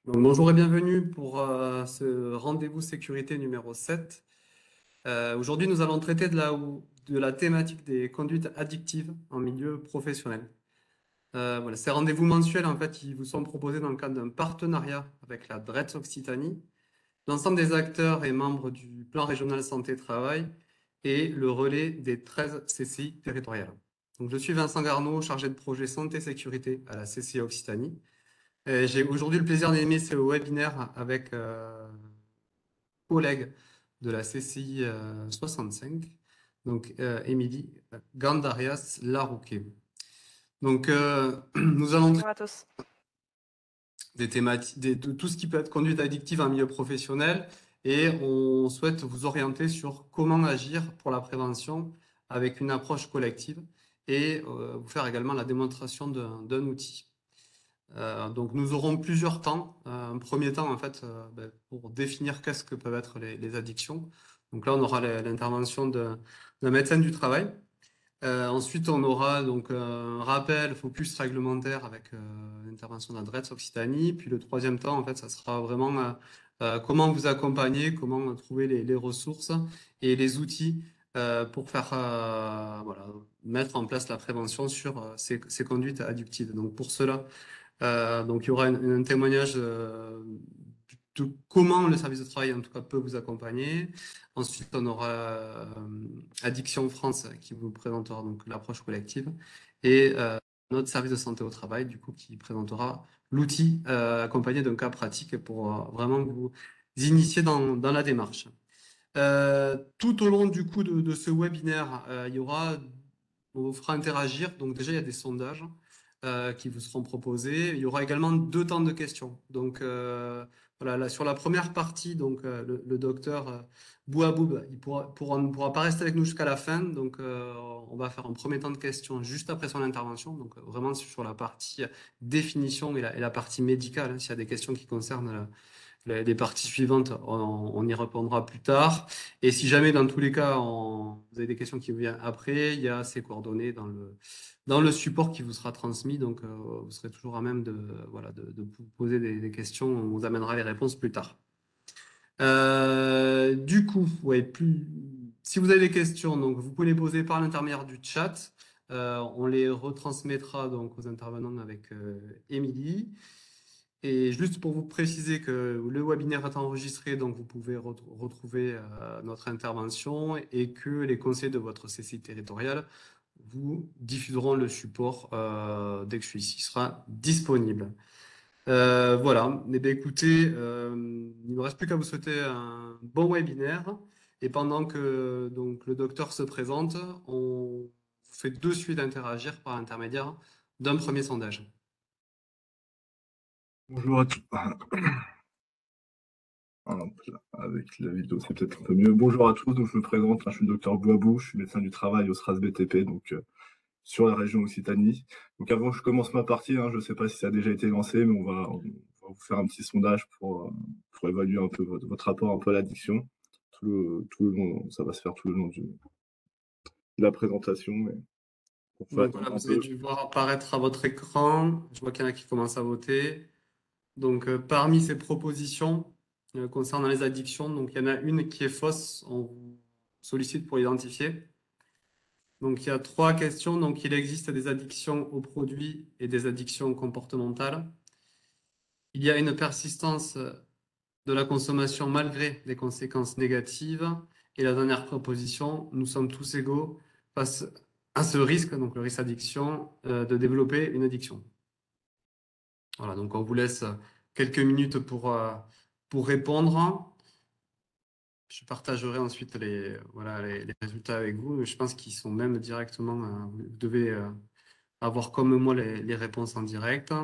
Donc, bonjour et bienvenue pour ce rendez-vous sécurité numéro 7. Aujourd'hui, nous allons traiter de la thématique des conduites addictives en milieu professionnel. Voilà, ces rendez-vous mensuels, en fait, ils vous sont proposés dans le cadre d'un partenariat avec la DRETS Occitanie, l'ensemble des acteurs et membres du plan régional santé-travail et le relais des 13 CCI territoriales. Donc, je suis Vincent Garneau, chargé de projet santé-sécurité à la CCI Occitanie. J'ai aujourd'hui le plaisir d'animer ce webinaire avec collègue de la CCI 65, donc Émilie Gandarias Larouquet. Donc, nous allons Bonjour traiter à tous. des thématiques, de tout ce qui peut être conduite addictive en milieu professionnel et on souhaite vous orienter sur comment agir pour la prévention avec une approche collective et vous faire également la démonstration d'un outil. Donc nous aurons plusieurs temps. Un premier temps, en fait, pour définir qu'est-ce que peuvent être les addictions. Donc là, on aura l'intervention d'un médecin du travail. Ensuite, on aura donc un rappel, focus réglementaire avec l'intervention d'Adresse Occitanie. Puis le troisième temps, en fait, ça sera vraiment comment vous accompagner, comment trouver les ressources et les outils pour faire voilà, mettre en place la prévention sur ces conduites addictives. Donc pour cela, donc, il y aura un témoignage de comment le service de travail, en tout cas, peut vous accompagner. Ensuite, on aura Addiction France qui vous présentera donc l'approche collective et notre service de santé au travail, du coup, qui présentera l'outil accompagné d'un cas pratique pour vraiment vous initier dans la démarche. Tout au long du coup de ce webinaire, il y aura, on vous fera interagir. Donc déjà, il y a des sondages qui vous seront proposés. Il y aura également 2 temps de questions. Donc voilà, là, sur la première partie, donc le docteur Bouaboub, ne pourra pas rester avec nous jusqu'à la fin. Donc on va faire un premier temps de questions juste après son intervention. Donc vraiment sur la partie définition et la partie médicale, hein, s'il y a des questions qui concernent les parties suivantes, on y répondra plus tard. Et si jamais, dans tous les cas, vous avez des questions qui vous viennent après, il y a ces coordonnées dans le support qui vous sera transmis. Donc, vous serez toujours à même voilà, de vous poser des questions. On vous amènera les réponses plus tard. Du coup, ouais, si vous avez des questions, donc, vous pouvez les poser par l'intermédiaire du chat. On les retransmettra donc aux intervenants avec Émilie. Et juste pour vous préciser que le webinaire est enregistré, donc vous pouvez retrouver notre intervention et que les conseillers de votre CCI territoriale vous diffuseront le support dès que celui-ci sera disponible. Voilà. Eh bien, écoutez, il ne me reste plus qu'à vous souhaiter un bon webinaire. Et pendant que donc, le docteur se présente, on vous fait de suite interagir par l'intermédiaire d'un premier sondage. Bonjour à tous. Avec la vidéo, c'est peut-être un peu mieux. Bonjour à tous, donc je me présente, je suis le docteur Bouabou, je suis médecin du travail au SRAS BTP, donc sur la région Occitanie. Donc avant que je commence ma partie, je ne sais pas si ça a déjà été lancé, mais on va vous faire un petit sondage pour évaluer un peu votre rapport un peu à l'addiction. Tout le long, ça va se faire tout le long de la présentation, mais pour faire Donc attendre voilà, un vous avez peu. dû voir apparaître à votre écran. Je vois qu'il y en a qui commencent à voter. Donc parmi ces propositions concernant les addictions, donc il y en a une qui est fausse. On vous sollicite pour l'identifier. Donc il y a 3 questions. Donc il existe des addictions aux produits et des addictions comportementales. Il y a une persistance de la consommation malgré les conséquences négatives. Et la dernière proposition, nous sommes tous égaux face à ce risque, donc le risque d'addiction, de développer une addiction. Voilà, donc on vous laisse quelques minutes pour répondre. Je partagerai ensuite voilà, les résultats avec vous. Je pense qu'ils sont même directement, vous devez avoir comme moi les réponses en direct.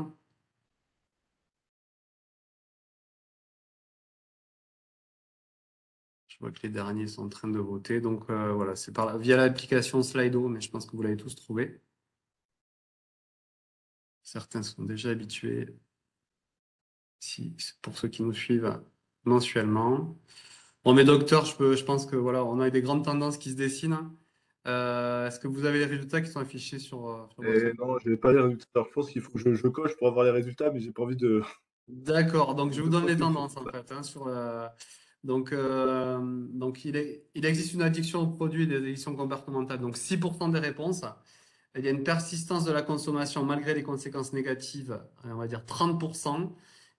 Je vois que les derniers sont en train de voter. Donc voilà, c'est via l'application Slido, mais je pense que vous l'avez tous trouvé. Certains sont déjà habitués. Pour ceux qui nous suivent mensuellement. Bon, mais docteur, je pense que voilà, on a des grandes tendances qui se dessinent. Est-ce que vous avez les résultats qui sont affichés sur votre Et écran? non, je n'ai pas les résultats. Alors, je pense qu'il faut que je coche pour avoir les résultats, mais j'ai pas envie de D'accord, donc je vous Je donne pense les que c'est tendances en ça. fait, hein, donc il existe une addiction aux produits et des addictions comportementales. Donc 6% des réponses. Il y a une persistance de la consommation malgré les conséquences négatives, on va dire 30%.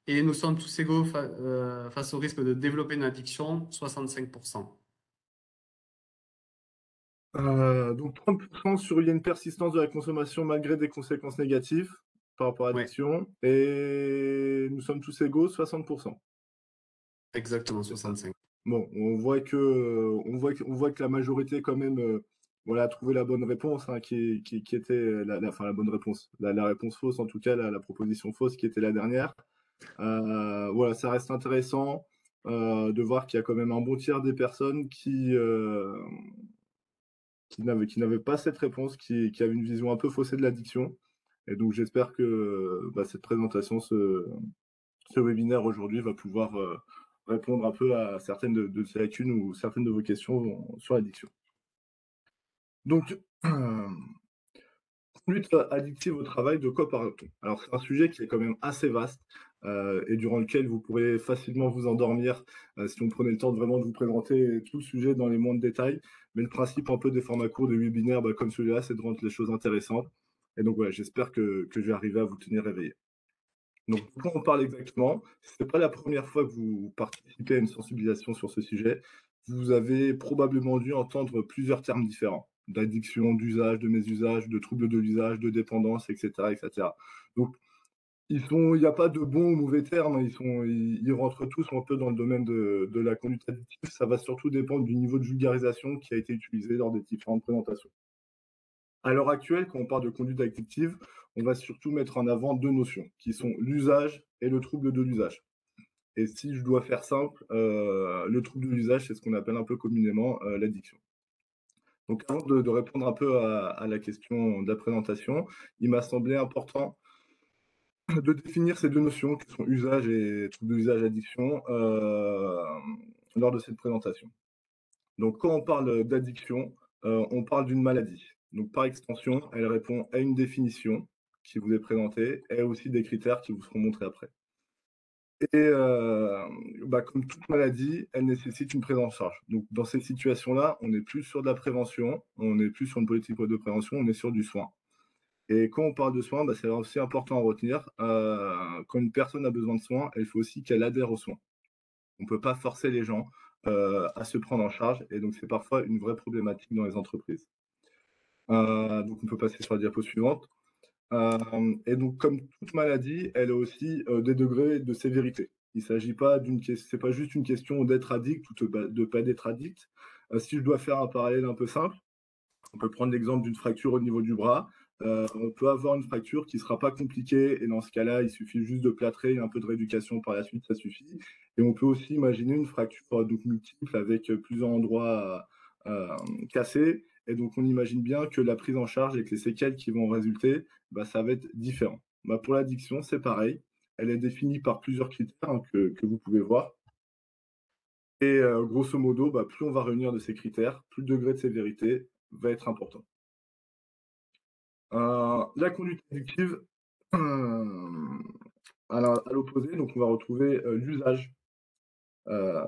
Et nous sommes tous égaux face au risque de développer une addiction, 65%. Donc 30% sur il y a une persistance de la consommation malgré des conséquences négatives par rapport à Oui, l'addiction et nous sommes tous égaux, 60%. exactement, C'est ça. 65. Bon, on voit que la majorité quand même, voilà, a trouvé la bonne réponse, hein, qui était enfin la bonne réponse, la réponse fausse en tout cas, la proposition fausse qui était la dernière. Voilà, ça reste intéressant, de voir qu'il y a quand même un bon tiers des personnes qui n'avaient pas cette réponse, qui avaient une vision un peu faussée de l'addiction. Et donc j'espère que, bah, cette présentation, ce webinaire aujourd'hui va pouvoir, répondre un peu à certaines de ces lacunes ou certaines de vos questions sur l'addiction. Donc, conduite addictive au travail, de quoi parle-t-on? Alors c'est un sujet qui est quand même assez vaste, et durant lequel vous pourrez facilement vous endormir, si on prenait le temps de vraiment de vous présenter tout le sujet dans les moindres détails. Mais le principe un peu des formats courts de webinaires, bah, comme celui-là, c'est de rendre les choses intéressantes. Et donc voilà, j'espère que je vais arriver à vous tenir éveillé. Donc, de quoi on parle exactement? C'est pas la première fois que vous participez à une sensibilisation sur ce sujet. Vous avez probablement dû entendre plusieurs termes différents: d'addiction, d'usage, de mésusage, de troubles de l'usage, de dépendance, et cetera, et cetera. Donc, il n'y a pas de bons ou mauvais termes, hein. Ils rentrent tous un peu dans le domaine de la conduite addictive. Ça va surtout dépendre du niveau de vulgarisation qui a été utilisé lors des différentes présentations. À l'heure actuelle, quand on parle de conduite addictive, on va surtout mettre en avant 2 notions, qui sont l'usage et le trouble de l'usage. Et si je dois faire simple, le trouble de l'usage, c'est ce qu'on appelle un peu communément, l'addiction. Donc avant de répondre un peu à la question de la présentation, il m'a semblé important de définir ces 2 notions qui sont usage et trouble de l'usage, addiction, lors de cette présentation. Donc quand on parle d'addiction, on parle d'une maladie. Donc par extension, elle répond à une définition qui vous est présentée et aussi des critères qui vous seront montrés après. Et bah, comme toute maladie, elle nécessite une prise en charge. Donc dans ces situations-là, on n'est plus sur de la prévention, on n'est plus sur une politique de prévention, on est sur du soin. Et quand on parle de soins, bah, c'est aussi important à retenir, quand une personne a besoin de soins, il faut aussi qu'elle adhère aux soins. On ne peut pas forcer les gens, à se prendre en charge et donc c'est parfois une vraie problématique dans les entreprises. Donc on peut passer sur la diapo suivante. Et donc comme toute maladie, elle a aussi, des degrés de sévérité. Il s'agit pas c'est pas juste une question d'être addict ou de pas d'être addict. Si je dois faire un parallèle un peu simple, on peut prendre l'exemple d'une fracture au niveau du bras. On peut avoir une fracture qui sera pas compliquée et dans ce cas-là, il suffit juste de plâtrer et un peu de rééducation par la suite, ça suffit. Et on peut aussi imaginer une fracture, donc multiple avec, plusieurs endroits, cassés et donc on imagine bien que la prise en charge avec les séquelles qui vont en résulter, bah, ça va être différent. Bah, pour l'addiction, c'est pareil. Elle est définie par plusieurs critères, hein, que vous pouvez voir et grosso modo, bah, plus on va réunir de ces critères, plus le degré de sévérité va être important. La conduite addictive, hem, à l'opposé, donc on va retrouver, l'usage, heu,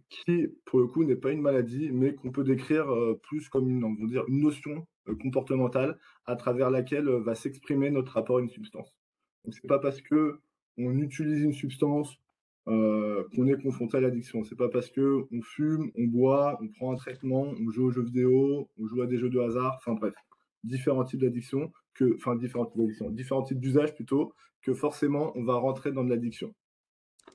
qui pour le coup n'est pas une maladie, mais qu'on peut décrire, plus comme on va dire une notion, comportementale à travers laquelle, va s'exprimer notre rapport à une substance. Donc c'est pas parce qu'on utilise une substance, qu'on est confronté à l'addiction. C'est pas parce qu'on fume, on boit, on prend un traitement, on joue aux jeux vidéo, on joue à des jeux de hasard, enfin bref, différents types d'addictions différents types d'usages plutôt, que forcément on va rentrer dans de l'addiction.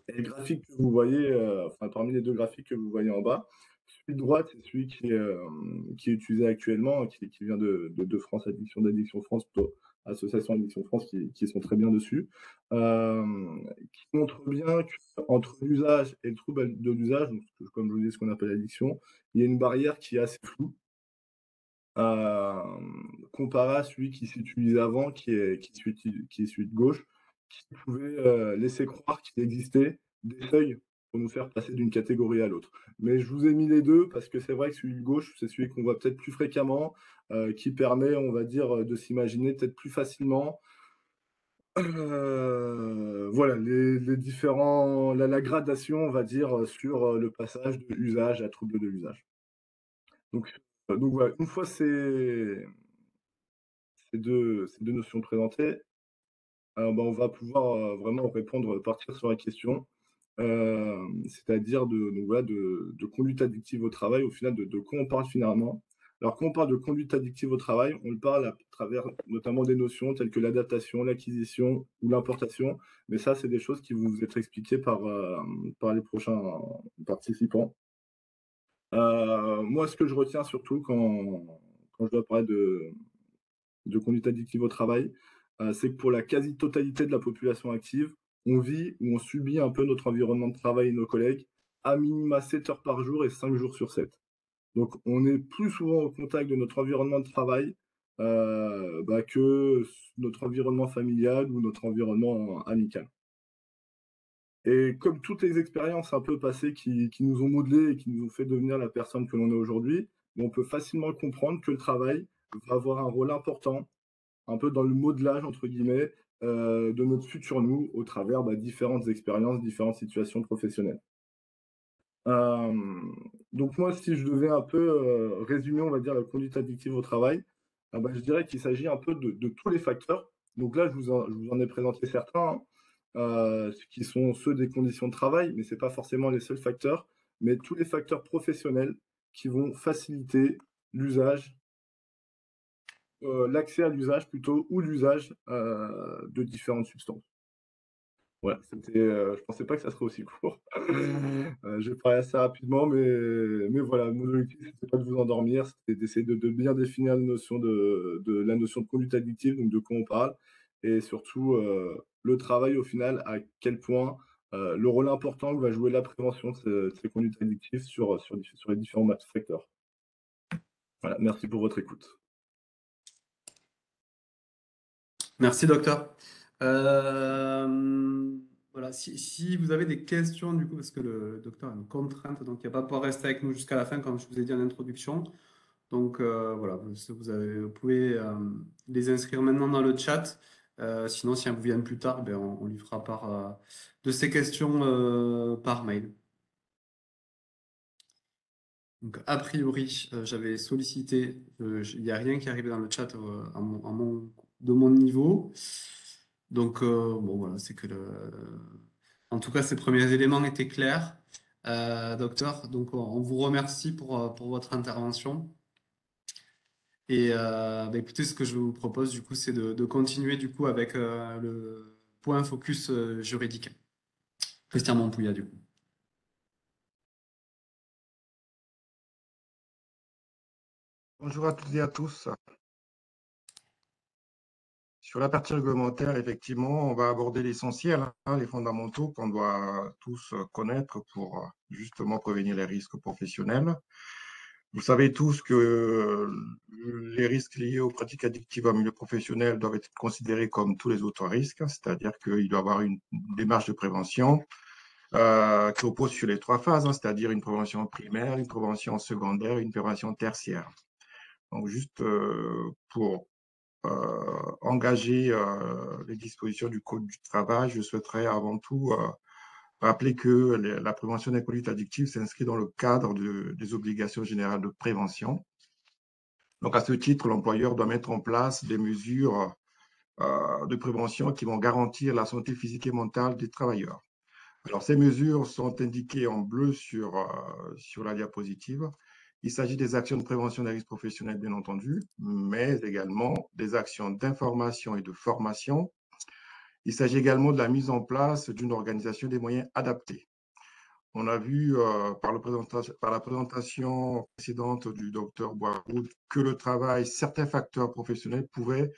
Et le graphique que vous voyez, enfin parmi les 2 graphiques que vous voyez en bas, celui de droite, c'est celui qui est utilisé actuellement, qui vient de France d'Addiction France, plutôt, Association Addiction France, qui sont très bien dessus, qui montre bien qu'entre l'usage et le trouble de l'usage, donc comme je vous dis, ce qu'on appelle l'addiction, il y a une barrière qui est assez floue, comparé à celui qui s'utilisait avant, qui est celui de gauche, qui pouvait, laisser croire qu'il existait des seuils pour nous faire passer d'une catégorie à l'autre. Mais je vous ai mis les 2 parce que c'est vrai que celui de gauche, c'est celui qu'on voit peut-être plus fréquemment, qui permet, on va dire, de s'imaginer peut-être plus facilement, voilà, la gradation, on va dire, sur le passage de usage à trouble de l'usage. Donc voilà, une fois ces deux notions présentées, bah, on va pouvoir vraiment répondre, partir sur la question, c'est-à-dire donc voilà, de conduite addictive au travail, au final, de quoi on parle finalement. Alors, quand on parle de conduite addictive au travail, on le parle à travers notamment des notions telles que l'adaptation, l'acquisition ou l'importation, mais ça, c'est des choses qui vont vous être expliquées par les prochains participants. Moi, ce que je retiens surtout quand je dois parler de conduite addictive au travail, c'est que pour la quasi-totalité de la population active, on vit ou on subit un peu notre environnement de travail et nos collègues, à minima 7 heures par jour et 5 jours sur 7. Donc on est plus souvent au contact de notre environnement de travail, bah, que notre environnement familial ou notre environnement amical. Et comme toutes les expériences un peu passées qui nous ont modelés et qui nous ont fait devenir la personne que l'on est aujourd'hui, on peut facilement comprendre que le travail va avoir un rôle important un peu dans le «modelage» entre guillemets, de notre futur nous au travers, bah, différentes expériences, différentes situations professionnelles. Hem, donc moi, si je devais un peu, résumer, on va dire, la conduite addictive au travail, ah bah, je dirais qu'il s'agit un peu de tous les facteurs. Donc là, je vous en ai présenté certains, hein, qui sont ceux des conditions de travail, mais c'est pas forcément les seuls facteurs, mais tous les facteurs professionnels qui vont faciliter l'usage l'accès à l'usage plutôt ou l'usage, de différentes substances. Ouais, je pensais pas que ça serait aussi court. J'ai parlé assez rapidement, mais voilà, mon objectif, c'était pas de vous endormir, c'était d'essayer de bien définir la notion de conduite addictive, donc de quoi on parle et surtout, le travail au final, à quel point, le rôle important que va jouer la prévention de ces conduites addictives sur les différents facteurs. Voilà, merci pour votre écoute. Merci, docteur. Voilà, si vous avez des questions, du coup, parce que le docteur a une contrainte, donc il ne va pas pouvoir rester avec nous jusqu'à la fin, comme je vous ai dit en introduction. Donc voilà, vous pouvez les inscrire maintenant dans le chat. Sinon, si elles vous viennent plus tard, ben, on lui fera part de ces questions par mail. Donc, a priori, j'avais sollicité, il n'y a rien qui arrivait dans le chat de mon niveau. Donc, bon, voilà, c'est que en tout cas, ces premiers éléments étaient clairs. Docteur, donc on vous remercie pour votre intervention. Et bah, écoutez, ce que je vous propose, du coup, c'est de continuer du coup avec le point focus juridique. Christian Montpouillat, du coup. Bonjour à toutes et à tous. Sur la partie réglementaire, effectivement, on va aborder l'essentiel, hein, les fondamentaux qu'on doit tous connaître pour justement prévenir les risques professionnels. Vous savez tous que les risques liés aux pratiques addictives en milieu professionnel doivent être considérés comme tous les autres risques, c'est-à-dire qu'il doit y avoir une démarche de prévention qui repose sur les trois phases, hein, c'est-à-dire une prévention primaire, une prévention secondaire, une prévention tertiaire. Donc, juste pour engager les dispositions du Code du travail, je souhaiterais avant tout rappeler que la prévention des conduites addictives s'inscrit dans le cadre des obligations générales de prévention. Donc, à ce titre, l'employeur doit mettre en place des mesures de prévention qui vont garantir la santé physique et mentale des travailleurs. Alors, ces mesures sont indiquées en bleu sur la diapositive. Il s'agit des actions de prévention des risques professionnels, bien entendu, mais également des actions d'information et de formation. Il s'agit également de la mise en place d'une organisation des moyens adaptés. On a vu par la présentation précédente du docteur Boisroud que le travail, certains facteurs professionnels pouvaient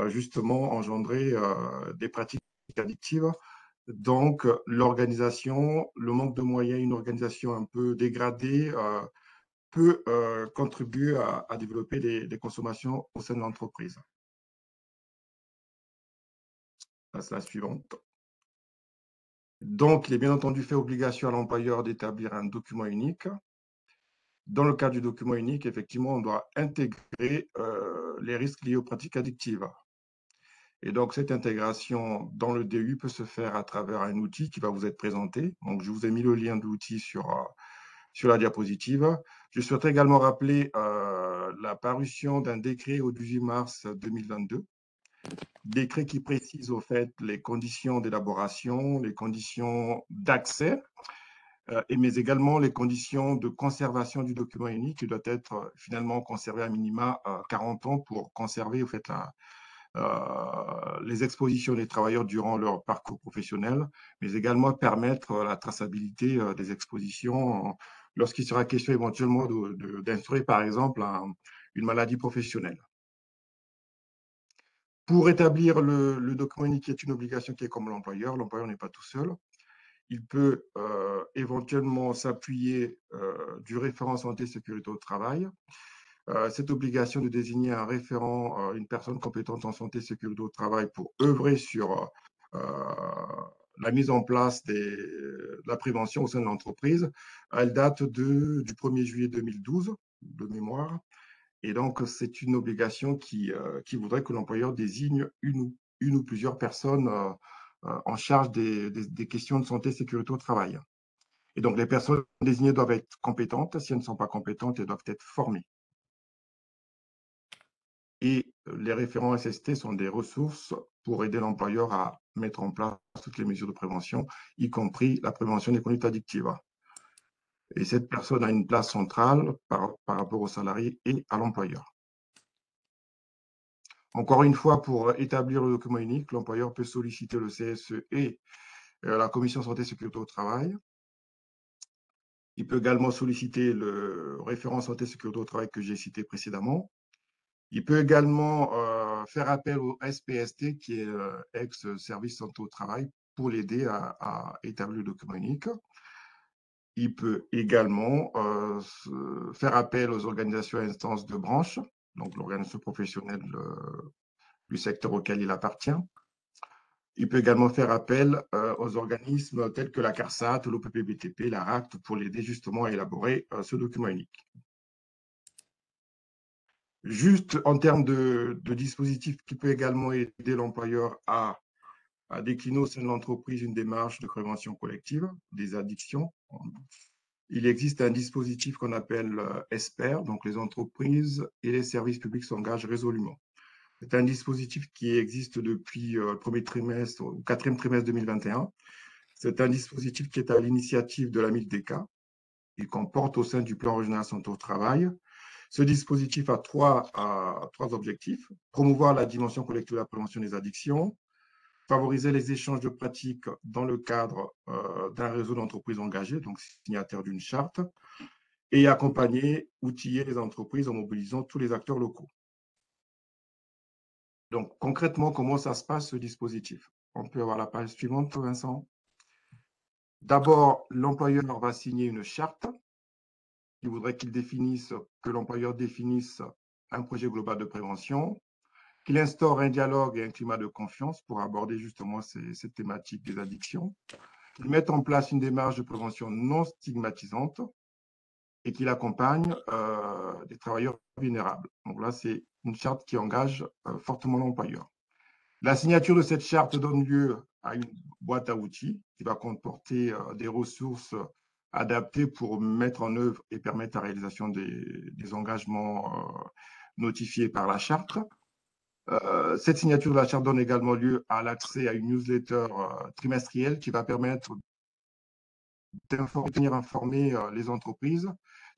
justement engendrer des pratiques addictives. Donc, l'organisation, le manque de moyens, une organisation un peu dégradée peut contribuer à développer des consommations au sein de l'entreprise. C'est la suivante. Donc, il est bien entendu fait obligation à l'employeur d'établir un document unique. Dans le cas du document unique, effectivement, on doit intégrer les risques liés aux pratiques addictives. Et donc, cette intégration dans le DU peut se faire à travers un outil qui va vous être présenté. Donc, je vous ai mis le lien de l'outil sur la diapositive. Je souhaiterais également rappeler la parution d'un décret au 18 mars 2022, décret qui précise au fait les conditions d'élaboration, les conditions d'accès, mais également les conditions de conservation du document unique qui doit être finalement conservé à minima 40 ans pour conserver au fait les expositions des travailleurs durant leur parcours professionnel, mais également permettre la traçabilité des expositions lorsqu'il sera question éventuellement d'instaurer, par exemple, une maladie professionnelle. Pour établir le document unique, qui est une obligation qui est comme l'employeur n'est pas tout seul. Il peut éventuellement s'appuyer du référent santé sécurité au travail. Cette obligation de désigner un référent, une personne compétente en santé sécurité au travail pour œuvrer sur la mise en place de la prévention au sein de l'entreprise, elle date du 1er juillet 2012, de mémoire. Et donc, c'est une obligation qui voudrait que l'employeur désigne une ou plusieurs personnes en charge des questions de santé sécurité au travail. Et donc, les personnes désignées doivent être compétentes. Si elles ne sont pas compétentes, elles doivent être formées. Et les référents SST sont des ressources pour aider l'employeur à mettre en place toutes les mesures de prévention, y compris la prévention des conduites addictives. Et cette personne a une place centrale par rapport aux salariés et à l'employeur. Encore une fois, pour établir le document unique, l'employeur peut solliciter le CSE et la Commission santé et sécurité au travail. Il peut également solliciter le référent santé et sécurité au travail que j'ai cité précédemment. Il peut également faire appel au SPST, qui est ex-service santé au travail, pour l'aider à établir le document unique. Il peut également faire appel aux organisations et instances de branche, donc l'organisation professionnelle du secteur auquel il appartient. Il peut également faire appel aux organismes tels que la CARSAT, l'OPPBTP, la RACT, pour l'aider justement à élaborer ce document unique. Juste en termes de dispositifs qui peut également aider l'employeur à décliner au sein de l'entreprise une démarche de prévention collective des addictions. Il existe un dispositif qu'on appelle ESPER, donc les entreprises et les services publics s'engagent résolument. C'est un dispositif qui existe depuis le premier trimestre ou quatrième trimestre 2021. C'est un dispositif qui est à l'initiative de la MILDECA et qu'on porte au sein du plan régional santé au travail. Ce dispositif a trois objectifs. Promouvoir la dimension collective de la prévention des addictions, favoriser les échanges de pratiques dans le cadre d'un réseau d'entreprises engagées, donc signataires d'une charte, et accompagner, outiller les entreprises en mobilisant tous les acteurs locaux. Donc, concrètement, comment ça se passe, ce dispositif? On peut avoir la page suivante, Vincent. D'abord, l'employeur va signer une charte qui voudrait que l'employeur définisse un projet global de prévention, qu'il instaure un dialogue et un climat de confiance pour aborder justement cette thématique des addictions, qu'il mette en place une démarche de prévention non stigmatisante et qu'il accompagne des travailleurs vulnérables. Donc là, c'est une charte qui engage fortement l'employeur. La signature de cette charte donne lieu à une boîte à outils qui va comporter des ressources adaptées pour mettre en œuvre et permettre la réalisation des engagements notifiés par la charte. Cette signature de la charte donne également lieu à l'accès à une newsletter trimestrielle qui va permettre de tenir informer les entreprises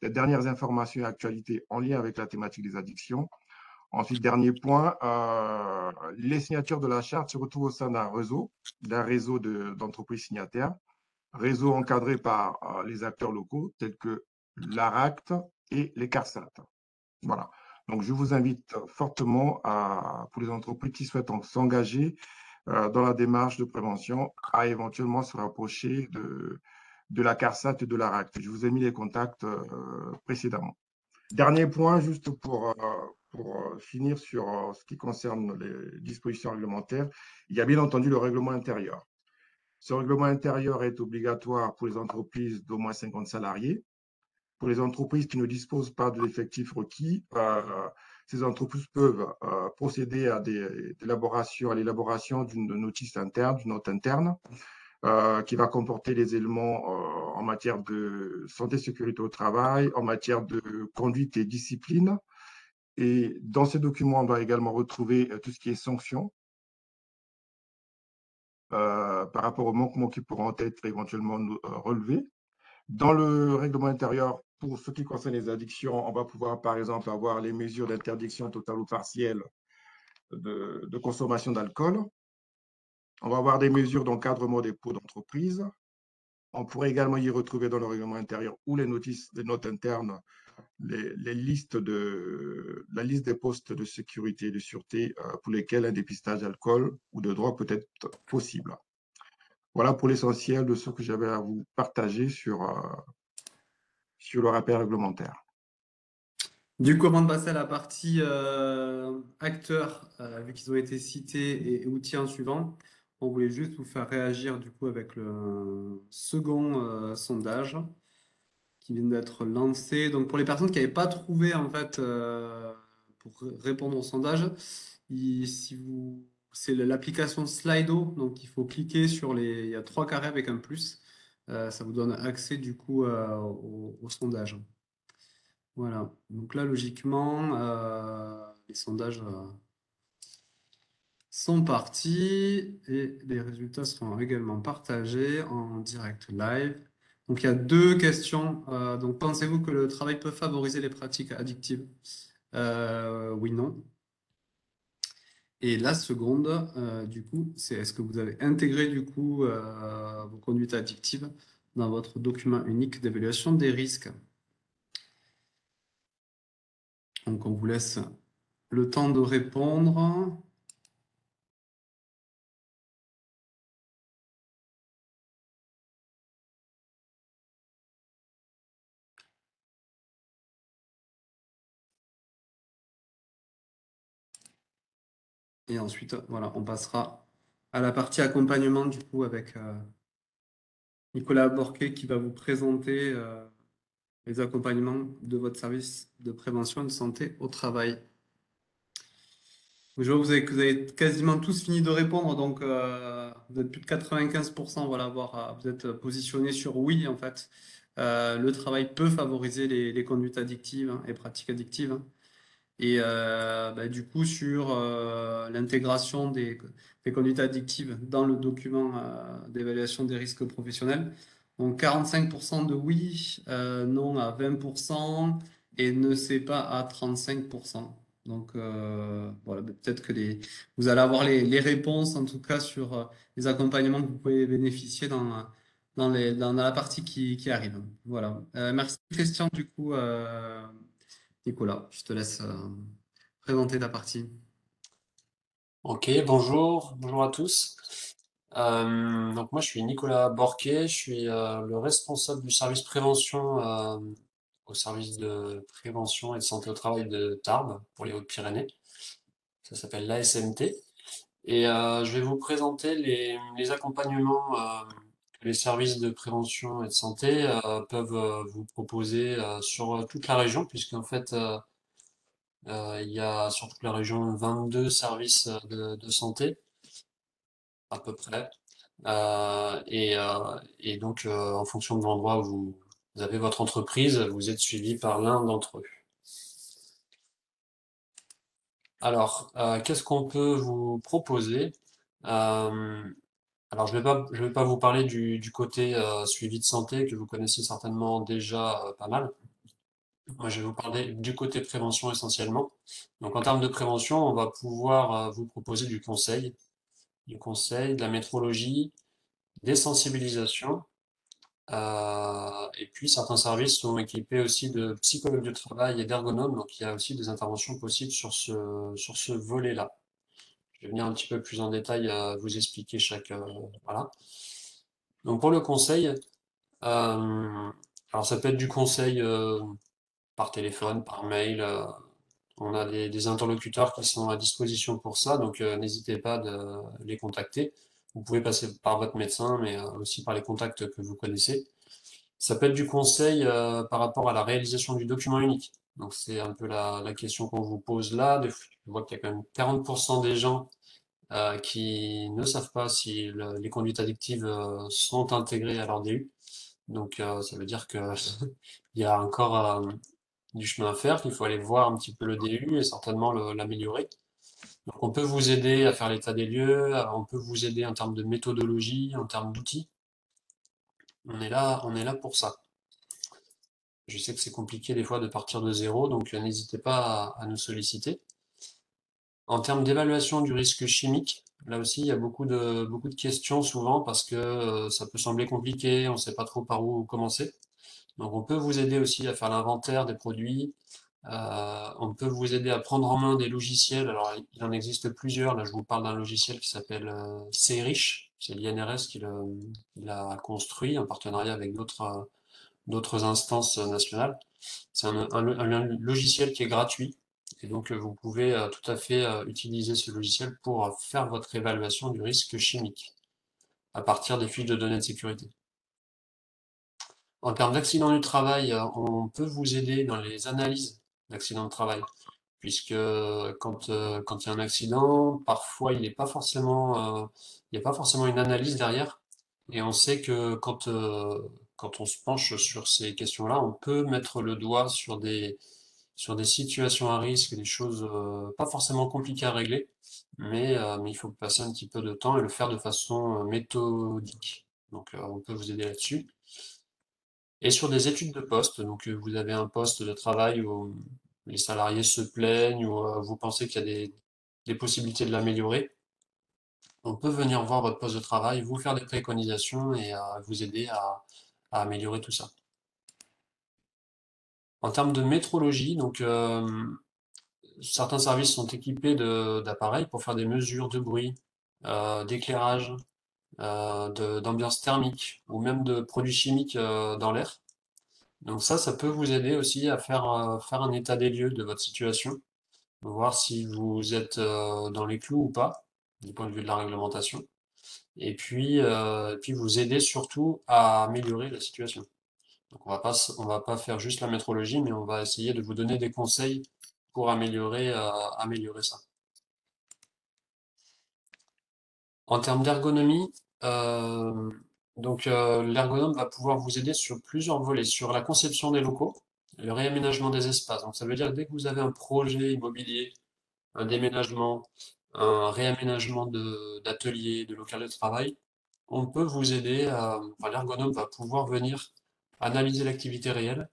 des dernières informations et actualités en lien avec la thématique des addictions. Ensuite, dernier point, les signatures de la charte se retrouvent au sein d'un réseau d'entreprises signataires, réseau encadré par les acteurs locaux tels que l'ARACT et les CARSAT. Voilà. Donc, je vous invite fortement, pour les entreprises qui souhaitent s'engager dans la démarche de prévention, à éventuellement se rapprocher de la CARSAT et de l'ARACT. Je vous ai mis les contacts précédemment. Dernier point, juste pour finir sur ce qui concerne les dispositions réglementaires, il y a bien entendu le règlement intérieur. Ce règlement intérieur est obligatoire pour les entreprises d'au moins 50 salariés. Pour les entreprises qui ne disposent pas de l'effectif requis, ces entreprises peuvent procéder à l'élaboration d'une notice interne, d'une note interne, qui va comporter les éléments en matière de santé et sécurité au travail, en matière de conduite et discipline. Et dans ces documents, on va également retrouver tout ce qui est sanctions par rapport aux manquements qui pourront être éventuellement relevés. Dans le règlement intérieur, pour ce qui concerne les addictions, on va pouvoir par exemple avoir les mesures d'interdiction totale ou partielle de consommation d'alcool. On va avoir des mesures d'encadrement des pots d'entreprise. On pourrait également y retrouver dans le règlement intérieur ou les notes internes, la liste des postes de sécurité et de sûreté pour lesquels un dépistage d'alcool ou de drogue peut être possible. Voilà pour l'essentiel de ce que j'avais à vous partager sur le rappel réglementaire. Du coup, avant de passer à la partie acteurs, vu qu'ils ont été cités, et outils en suivant, on voulait juste vous faire réagir du coup avec le second sondage qui vient d'être lancé. Donc pour les personnes qui n'avaient pas trouvé en fait pour répondre au sondage, si vous c'est l'application Slido, donc il faut cliquer sur il y a 3 carrés avec un plus. Ça vous donne accès du coup au sondage. Voilà. Donc là, logiquement, les sondages sont partis et les résultats seront également partagés en direct live. Donc il y a 2 questions. Donc pensez-vous que le travail peut favoriser les pratiques addictives? Oui, non. Et la seconde, du coup, c'est est-ce que vous avez intégré du coup vos conduites addictives dans votre document unique d'évaluation des risques? Donc on vous laisse le temps de répondre. Et ensuite, voilà, on passera à la partie accompagnement du coup avec Nicolas Borquet qui va vous présenter les accompagnements de votre service de prévention et de santé au travail. Je vois que vous avez quasiment tous fini de répondre, donc vous êtes plus de 95%, voilà, vous êtes positionné sur oui en fait. Le travail peut favoriser les conduites addictives et pratiques addictives. Et du coup, sur l'intégration des conduites addictives dans le document d'évaluation des risques professionnels. Donc 45% de oui, non à 20% et ne sait pas à 35%. Donc voilà, peut-être que vous allez avoir les réponses en tout cas sur les accompagnements que vous pouvez bénéficier dans la partie qui arrive. Voilà. Merci Christian, du coup. Nicolas, je te laisse présenter ta partie. Ok, bonjour, bonjour à tous. Donc moi je suis Nicolas Borquet, je suis le responsable du service prévention au service de prévention et de santé au travail de Tarbes pour les Hautes-Pyrénées. Ça s'appelle l'ASMT. Et je vais vous présenter les accompagnements que les services de prévention et de santé peuvent vous proposer sur toute la région, puisqu'en fait il y a sur toute la région 22 services de santé à peu près. Et donc, en fonction de l'endroit où vous avez votre entreprise, vous êtes suivi par l'un d'entre eux. Alors, qu'est-ce qu'on peut vous proposer? Alors, je vais pas vous parler du côté suivi de santé que vous connaissez certainement déjà pas mal. Moi, je vais vous parler du côté prévention essentiellement. Donc, en termes de prévention, on va pouvoir vous proposer du conseil, de la métrologie, des sensibilisations. Et puis certains services sont équipés aussi de psychologues de travail et d'ergonomes, donc il y a aussi des interventions possibles sur ce volet-là. Je vais venir un petit peu plus en détail à vous expliquer voilà. Donc pour le conseil, alors ça peut être du conseil par téléphone, par mail. On a des interlocuteurs qui sont à disposition pour ça, donc n'hésitez pas de les contacter. Vous pouvez passer par votre médecin, mais aussi par les contacts que vous connaissez. Ça peut être du conseil par rapport à la réalisation du document unique. Donc c'est un peu la question qu'on vous pose là. Je vois qu'il y a quand même 40% des gens qui ne savent pas si les conduites addictives sont intégrées à leur DU. Donc ça veut dire que il y a encore du chemin à faire, qu'il faut aller voir un petit peu le DU et certainement l'améliorer. Donc on peut vous aider à faire l'état des lieux, on peut vous aider en termes de méthodologie, en termes d'outils. On est là pour ça. Je sais que c'est compliqué des fois de partir de zéro, donc n'hésitez pas à nous solliciter. En termes d'évaluation du risque chimique, là aussi il y a beaucoup de questions souvent parce que ça peut sembler compliqué, on ne sait pas trop par où commencer. Donc on peut vous aider aussi à faire l'inventaire des produits, on peut vous aider à prendre en main des logiciels. Alors il en existe plusieurs, là je vous parle d'un logiciel qui s'appelle CRICH, c'est l'INRS qui l'a construit en partenariat avec d'autres instances nationales. C'est un logiciel qui est gratuit et donc vous pouvez tout à fait utiliser ce logiciel pour faire votre évaluation du risque chimique à partir des fiches de données de sécurité. En termes d'accident du travail, on peut vous aider dans les analyses d'accidents de travail, puisque quand il y a un accident, parfois il n'y a pas forcément une analyse derrière, et on sait que quand on se penche sur ces questions-là, on peut mettre le doigt sur des situations à risque, des choses pas forcément compliquées à régler, mais il faut passer un petit peu de temps et le faire de façon méthodique. Donc on peut vous aider là-dessus. Et sur des études de poste, donc vous avez un poste de travail où les salariés se plaignent ou vous pensez qu'il y a des possibilités de l'améliorer, on peut venir voir votre poste de travail, vous faire des préconisations et vous aider à améliorer tout ça. En termes de métrologie, donc certains services sont équipés d'appareils pour faire des mesures de bruit, d'éclairage, d'ambiance thermique ou même de produits chimiques dans l'air. Donc ça peut vous aider aussi à faire un état des lieux de votre situation, voir si vous êtes dans les clous ou pas, du point de vue de la réglementation, et puis vous aider surtout à améliorer la situation. Donc on va pas faire juste la métrologie, mais on va essayer de vous donner des conseils pour améliorer ça. En termes d'ergonomie, euh, l'ergonome va pouvoir vous aider sur plusieurs volets, sur la conception des locaux, le réaménagement des espaces. Donc ça veut dire que dès que vous avez un projet immobilier, un déménagement, un réaménagement d'atelier, de local de travail, on peut vous aider enfin, l'ergonome va pouvoir venir analyser l'activité réelle,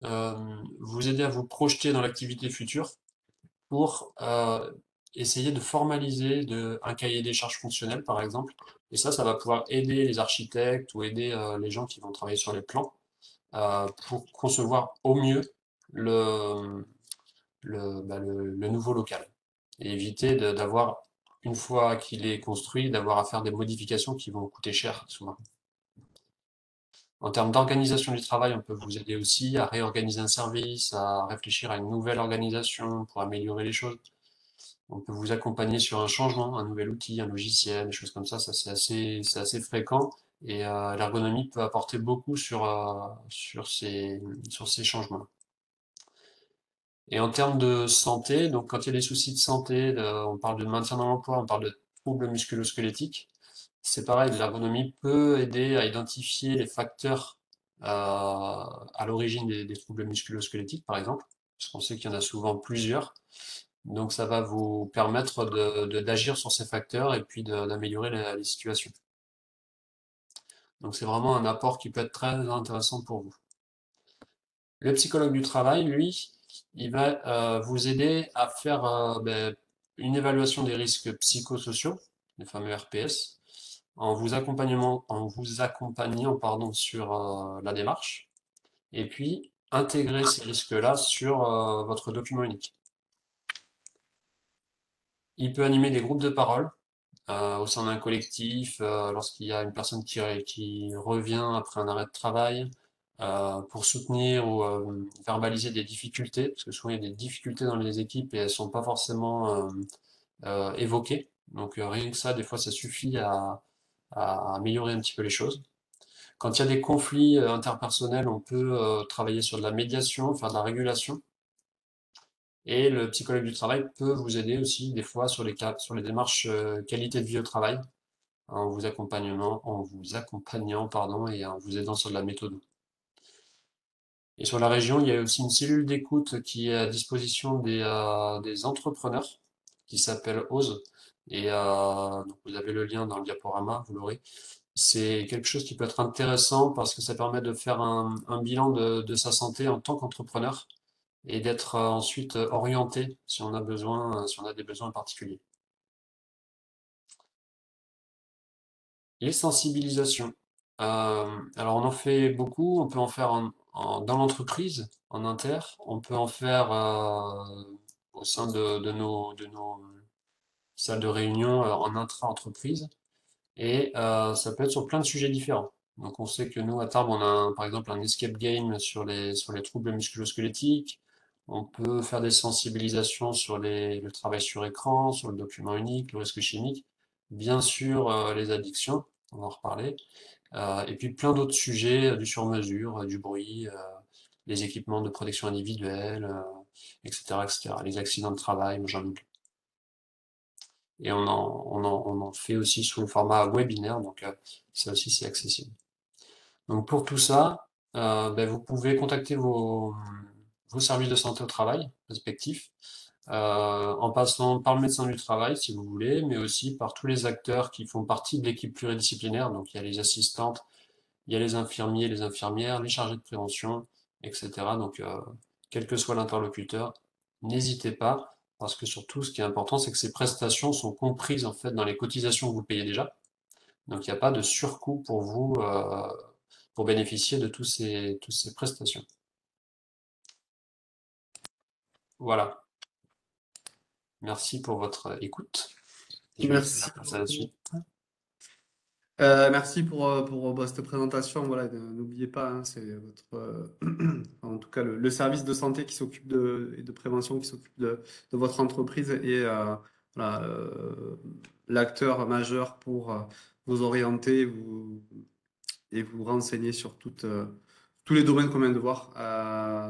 euh, vous aider à vous projeter dans l'activité future pour essayer de formaliser un cahier des charges fonctionnel, par exemple. Et ça va pouvoir aider les architectes ou aider les gens qui vont travailler sur les plans pour concevoir au mieux le, le nouveau local et éviter d'avoir, une fois qu'il est construit, d'avoir à faire des modifications qui vont coûter cher souvent. En termes d'organisation du travail, on peut vous aider aussi à réorganiser un service, à réfléchir à une nouvelle organisation pour améliorer les choses. On peut vous accompagner sur un changement, un nouvel outil, un logiciel, des choses comme ça c'est assez fréquent et l'ergonomie peut apporter beaucoup sur ces changements. Et en termes de santé, donc quand il y a des soucis de santé, on parle de maintien dans l'emploi, on parle de troubles musculo-squelettiques, c'est pareil, l'ergonomie peut aider à identifier les facteurs à l'origine des troubles musculo-squelettiques, par exemple, parce qu'on sait qu'il y en a souvent plusieurs. Donc ça va vous permettre d'agir sur ces facteurs et puis d'améliorer les situations. Donc c'est vraiment un apport qui peut être très intéressant pour vous. Le psychologue du travail, lui, il va vous aider à faire une évaluation des risques psychosociaux, les fameux RPS, en vous accompagnant pardon, sur la démarche, et puis intégrer ces risques-là sur votre document unique. Il peut animer des groupes de parole au sein d'un collectif, lorsqu'il y a une personne qui revient après un arrêt de travail, pour soutenir ou verbaliser des difficultés, parce que souvent il y a des difficultés dans les équipes et elles sont pas forcément évoquées. Donc rien que ça, des fois, ça suffit à améliorer un petit peu les choses. Quand il y a des conflits interpersonnels, on peut travailler sur de la médiation, faire de la régulation. Et le psychologue du travail peut vous aider aussi des fois sur les démarches qualité de vie au travail, en vous accompagnant, pardon, et en vous aidant sur de la méthode. Et sur la région, il y a aussi une cellule d'écoute qui est à disposition des entrepreneurs, qui s'appelle OSE. Et donc vous avez le lien dans le diaporama, vous l'aurez. C'est quelque chose qui peut être intéressant parce que ça permet de faire un bilan de sa santé en tant qu'entrepreneur et d'être ensuite orienté si on a besoin, si on a des besoins particuliers. Les sensibilisations. Alors on en fait beaucoup, on peut en faire dans l'entreprise, en inter, on peut en faire au sein de nos salles de réunion en intra-entreprise, et ça peut être sur plein de sujets différents. Donc on sait que nous, à Tarbes, on a par exemple un escape game sur les troubles musculo-squelettiques, on peut faire des sensibilisations sur le travail sur écran, sur le document unique, le risque chimique, bien sûr les addictions, on va en reparler, et puis plein d'autres sujets, du sur-mesure, du bruit, les équipements de protection individuelle, etc., etc., les accidents de travail, moi, j'en oublie. Et on en fait aussi sous le format webinaire, donc ça aussi c'est accessible. Donc pour tout ça, ben, vous pouvez contacter vos services de santé au travail respectifs, en passant par le médecin du travail si vous voulez, mais aussi par tous les acteurs qui font partie de l'équipe pluridisciplinaire. Donc il y a les assistantes, il y a les infirmiers, les infirmières, les chargés de prévention, etc. Donc quel que soit l'interlocuteur, n'hésitez pas, parce que surtout ce qui est important, c'est que ces prestations sont comprises en fait dans les cotisations que vous payez déjà. Donc il n'y a pas de surcoût pour vous pour bénéficier de toutes ces prestations. Voilà. Merci pour votre écoute. Je vais Merci passer à la suite. Merci pour bah, cette présentation. Voilà, n'oubliez pas, hein, c'est votre, en tout cas le service de santé qui s'occupe et de prévention qui s'occupe de votre entreprise et voilà, l'acteur majeur pour vous orienter et vous renseigner sur tous les domaines qu'on vient de voir.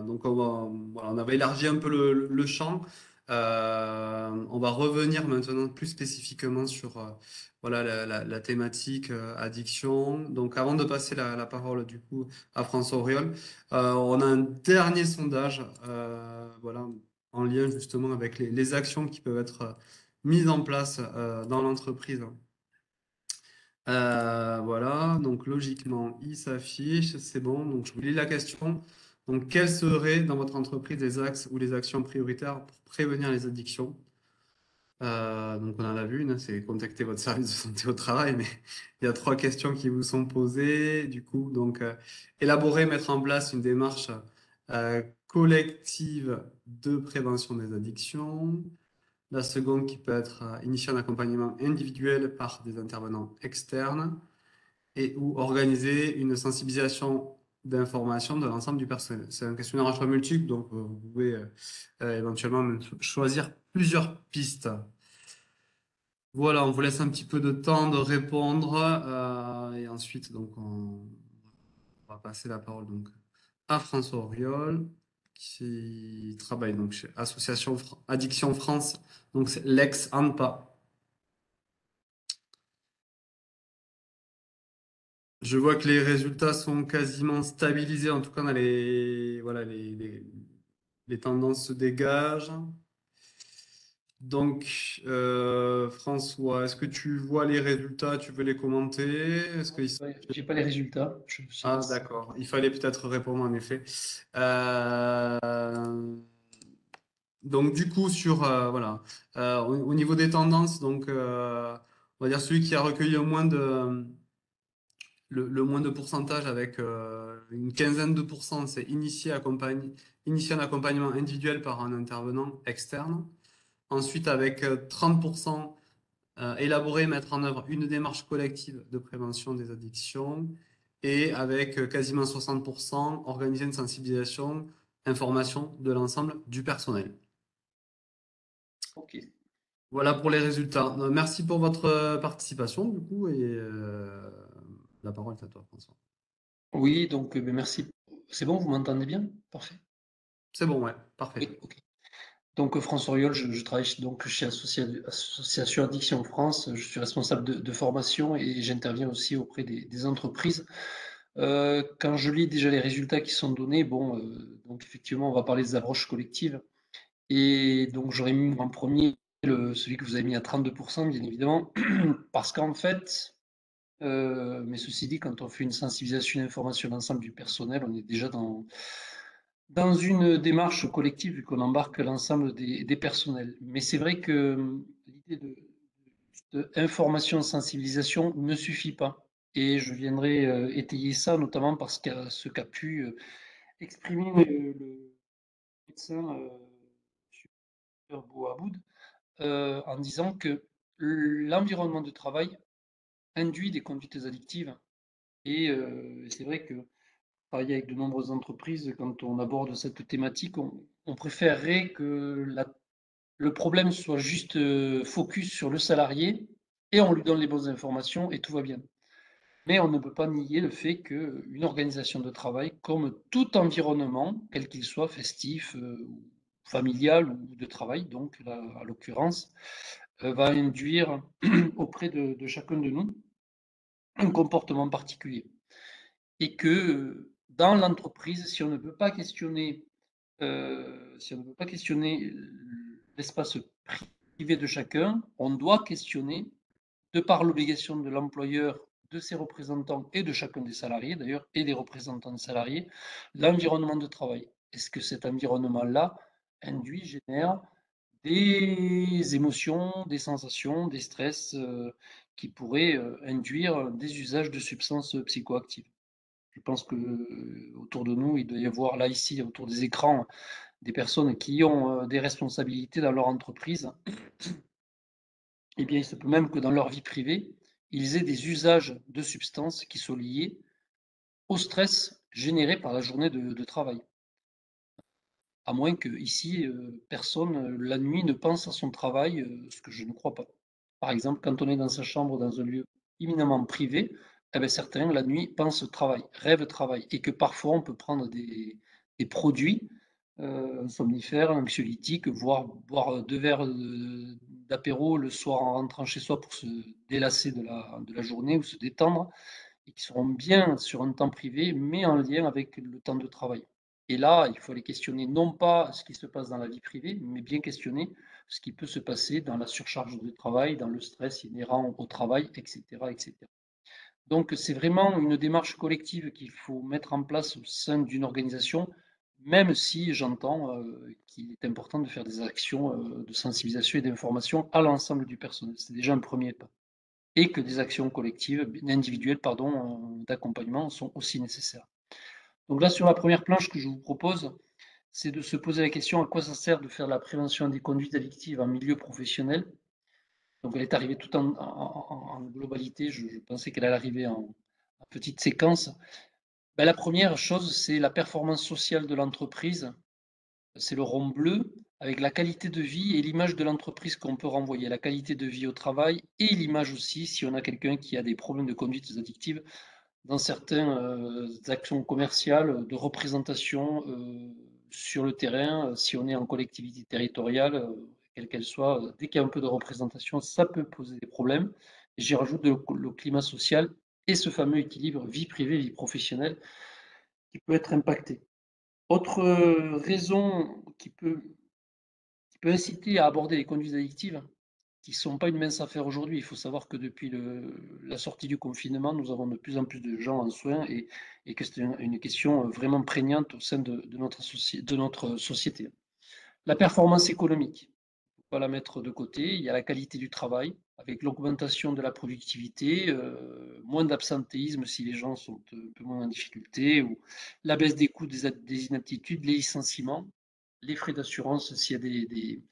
Donc voilà, on avait élargi un peu le champ. On va revenir maintenant plus spécifiquement sur voilà, la thématique addiction. Donc avant de passer la parole du coup à François Auriol, on a un dernier sondage voilà, en lien justement avec les actions qui peuvent être mises en place dans l'entreprise. Voilà, donc logiquement, il s'affiche, c'est bon. Donc je vous lis la question. Donc, quels seraient dans votre entreprise les axes ou les actions prioritaires pour prévenir les addictions? Donc on en a vu une, hein, c'est contacter votre service de santé au travail, mais il y a trois questions qui vous sont posées. Du coup, donc élaborer, mettre en place une démarche collective de prévention des addictions. La seconde qui peut être initier un accompagnement individuel par des intervenants externes et ou organiser une sensibilisation d'information de l'ensemble du personnel. C'est un questionnaire à choix multiple, donc vous pouvez éventuellement même choisir plusieurs pistes. Voilà, on vous laisse un petit peu de temps de répondre et ensuite donc on va passer la parole donc à François Auriol qui travaille donc chez Association Addiction France, donc c'est l'ex-ANPA. Je vois que les résultats sont quasiment stabilisés, en tout cas, voilà, les tendances se dégagent. Donc, François, est-ce que tu vois les résultats? Tu veux les commenter? Ouais, j'ai pas les résultats. Je sais pas Ah, si... d'accord. Il fallait peut-être répondre en effet. Euh, Donc, du coup, voilà, au niveau des tendances, donc, on va dire celui qui a recueilli le moins de pourcentage avec une quinzaine de pourcents, c'est initier un accompagnement individuel par un intervenant externe. Ensuite, avec 30%, élaborer et mettre en œuvre une démarche collective de prévention des addictions. Et avec quasiment 60%, organiser une sensibilisation, information de l'ensemble du personnel. Ok. Voilà pour les résultats. Merci pour votre participation, du coup, et la parole est à toi, François. Oui, donc merci. C'est bon, vous m'entendez bien? Parfait. C'est bon, ouais, parfait. Oui, ok. Donc François Auriol, je travaille donc chez Association Addiction France. Je suis responsable de formation et j'interviens aussi auprès des entreprises. Quand je lis déjà les résultats qui sont donnés, bon, donc effectivement, on va parler des approches collectives. Et donc j'aurais mis en premier celui que vous avez mis à 32%, bien évidemment, parce qu'en fait, mais ceci dit, quand on fait une sensibilisation et une information d'ensemble du personnel, on est déjà dans une démarche collective, vu qu'on embarque l'ensemble des personnels. Mais c'est vrai que l'idée de information, sensibilisation ne suffit pas. Et je viendrai étayer ça, notamment parce que ce qu'a pu exprimer le médecin Bouaboud, en disant que l'environnement de travail induit des conduites addictives. Et c'est vrai que travailler avec de nombreuses entreprises, quand on aborde cette thématique, on préférerait que le problème soit juste focus sur le salarié et on lui donne les bonnes informations et tout va bien. Mais on ne peut pas nier le fait qu'une organisation de travail, comme tout environnement, quel qu'il soit, festif, familial ou de travail, donc là, à l'occurrence, va induire auprès de chacun de nous un comportement particulier. Et que dans l'entreprise, si on ne peut pas questionner, l'espace privé de chacun, on doit questionner, de par l'obligation de l'employeur, de ses représentants et de chacun des salariés d'ailleurs, et des représentants des salariés, l'environnement de travail. Est-ce que cet environnement-là génère des émotions, des sensations, des stress qui pourraient induire des usages de substances psychoactives? Je pense que autour de nous, il doit y avoir là, ici, autour des écrans, des personnes qui ont des responsabilités dans leur entreprise. Eh bien, il se peut même que dans leur vie privée, ils aient des usages de substances qui sont liés au stress généré par la journée de travail. À moins que ici, personne, la nuit, ne pense à son travail, ce que je ne crois pas. Par exemple, quand on est dans sa chambre, dans un lieu éminemment privé, eh bien, certains, la nuit, pensent travail, rêvent travail, et que parfois on peut prendre des produits, somnifères, anxiolytiques, voire boire 2 verres d'apéro le soir en rentrant chez soi pour se délasser de la journée ou se détendre, et qui seront bien sur un temps privé, mais en lien avec le temps de travail. Et là, il faut aller questionner non pas ce qui se passe dans la vie privée, mais bien questionner ce qui peut se passer dans la surcharge de travail, dans le stress inhérent au travail, etc., etc. Donc, c'est vraiment une démarche collective qu'il faut mettre en place au sein d'une organisation, même si j'entends qu'il est important de faire des actions de sensibilisation et d'information à l'ensemble du personnel. C'est déjà un premier pas. Et que des actions collectives, individuelles, pardon, d'accompagnement sont aussi nécessaires. Donc là, sur la première planche que je vous propose, c'est de se poser la question à quoi ça sert de faire de la prévention des conduites addictives en milieu professionnel. Donc elle est arrivée tout en globalité, je pensais qu'elle allait arriver en petite séquence. Ben, la première chose, c'est la performance sociale de l'entreprise, c'est le rond bleu, avec la qualité de vie et l'image de l'entreprise qu'on peut renvoyer, la qualité de vie au travail et l'image aussi, si on a quelqu'un qui a des problèmes de conduite addictive, dans certaines actions commerciales, de représentation sur le terrain, si on est en collectivité territoriale, quelle qu'elle soit, dès qu'il y a un peu de représentation, ça peut poser des problèmes. Et j'y rajoute le climat social et ce fameux équilibre vie privée, vie professionnelle qui peut être impacté. Autre raison qui peut inciter à aborder les conduites addictives, qui ne sont pas une mince affaire aujourd'hui. Il faut savoir que depuis la sortie du confinement, nous avons de plus en plus de gens en soins et que c'est une question vraiment prégnante au sein de notre société. La performance économique, il ne faut pas la mettre de côté. Il y a la qualité du travail, avec l'augmentation de la productivité, moins d'absentéisme si les gens sont un peu moins en difficulté, ou la baisse des coûts des inaptitudes, les licenciements, les frais d'assurance s'il y a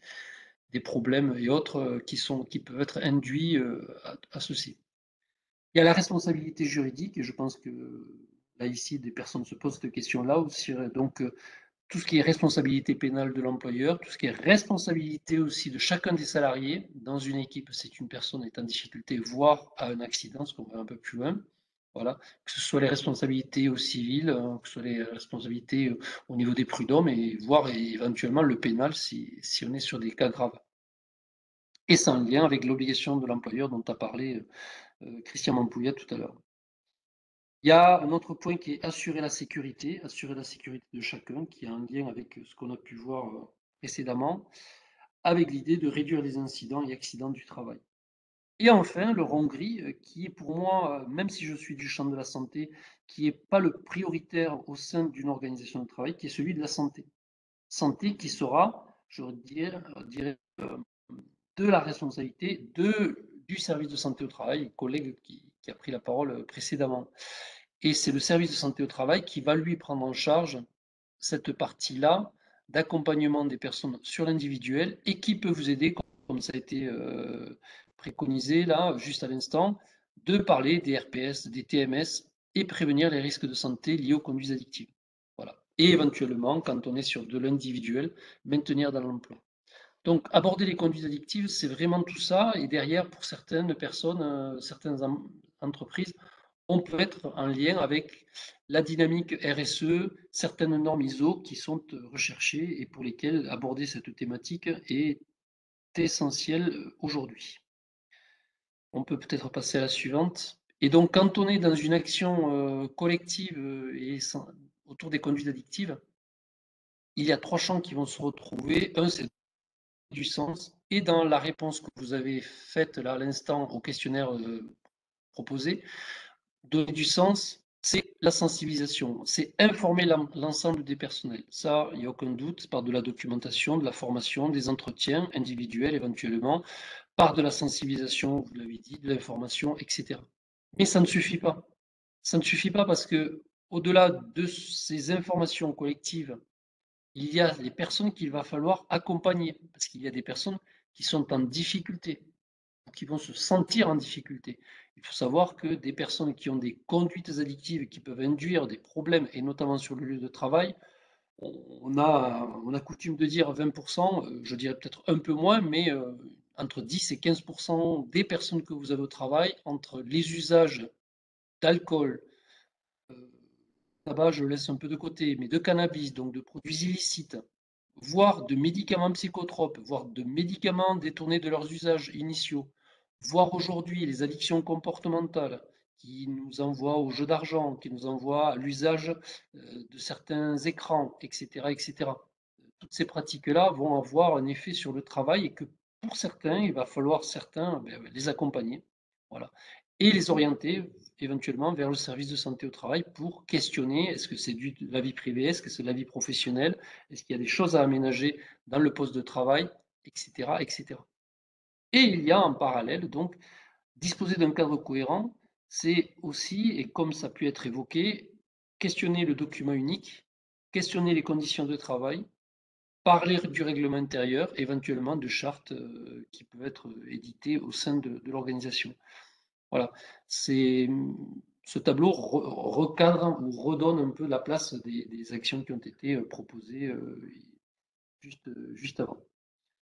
des problèmes et autres qui peuvent être induits à ceci. Il y a la responsabilité juridique, et je pense que là, ici, des personnes se posent cette question-là aussi. Donc, tout ce qui est responsabilité pénale de l'employeur, tout ce qui est responsabilité aussi de chacun des salariés dans une équipe, c'est une personne est en difficulté, voire à un accident, ce qu'on va un peu plus loin. Voilà, que ce soit les responsabilités au civil, que ce soit les responsabilités au niveau des prud'hommes et voire éventuellement le pénal si on est sur des cas graves. Et c'est en lien avec l'obligation de l'employeur dont a parlé Christian Mampouillat tout à l'heure. Il y a un autre point qui est assurer la sécurité de chacun, qui est en lien avec ce qu'on a pu voir précédemment, avec l'idée de réduire les incidents et accidents du travail. Et enfin, le rond gris, qui est pour moi, même si je suis du champ de la santé, qui n'est pas le prioritaire au sein d'une organisation de travail, qui est celui de la santé. Santé qui sera, je dirais, de la responsabilité du service de santé au travail, collègue qui a pris la parole précédemment. Et c'est le service de santé au travail qui va lui prendre en charge cette partie-là d'accompagnement des personnes sur l'individuel et qui peut vous aider, comme ça a été préconisé là, juste à l'instant, de parler des RPS, des TMS et prévenir les risques de santé liés aux conduites addictives. Voilà. Et éventuellement, quand on est sur de l'individuel, maintenir dans l'emploi. Donc, aborder les conduites addictives, c'est vraiment tout ça. Et derrière, pour certaines personnes, certaines entreprises, on peut être en lien avec la dynamique RSE, certaines normes ISO qui sont recherchées et pour lesquelles aborder cette thématique est essentiel aujourd'hui. On peut peut-être passer à la suivante. Et donc, quand on est dans une action collective et autour des conduites addictives, il y a 3 champs qui vont se retrouver. Un, c'est du sens. Et dans la réponse que vous avez faite là à l'instant au questionnaire proposé, donner du sens, c'est la sensibilisation, c'est informer l'ensemble des personnels. Ça, il n'y a aucun doute, par de la documentation, de la formation, des entretiens individuels éventuellement, par de la sensibilisation, vous l'avez dit, de l'information, etc. Mais ça ne suffit pas. Ça ne suffit pas parce que, au-delà de ces informations collectives, il y a les personnes qu'il va falloir accompagner, parce qu'il y a des personnes qui sont en difficulté, qui vont se sentir en difficulté. Il faut savoir que des personnes qui ont des conduites addictives qui peuvent induire des problèmes, et notamment sur le lieu de travail, on a coutume de dire 20%, je dirais peut-être un peu moins, mais entre 10 et 15% des personnes que vous avez au travail, entre les usages d'alcool, tabac, je laisse un peu de côté, mais de cannabis, donc de produits illicites, voire de médicaments psychotropes, voire de médicaments détournés de leurs usages initiaux, voire aujourd'hui les addictions comportementales qui nous envoient au jeu d'argent, qui nous envoient à l'usage de certains écrans, etc., etc. Toutes ces pratiques-là vont avoir un effet sur le travail et que pour certains, il va falloir les accompagner, voilà, et les orienter éventuellement vers le service de santé au travail pour questionner est-ce que c'est de la vie privée, est-ce que c'est de la vie professionnelle, est-ce qu'il y a des choses à aménager dans le poste de travail, etc., etc. Et il y a en parallèle, donc, disposer d'un cadre cohérent, c'est aussi, et comme ça a pu être évoqué, questionner le document unique, questionner les conditions de travail, parler du règlement intérieur, éventuellement de chartes qui peuvent être éditées au sein de l'organisation. Voilà, ce tableau recadre ou redonne un peu la place des actions qui ont été proposées juste avant.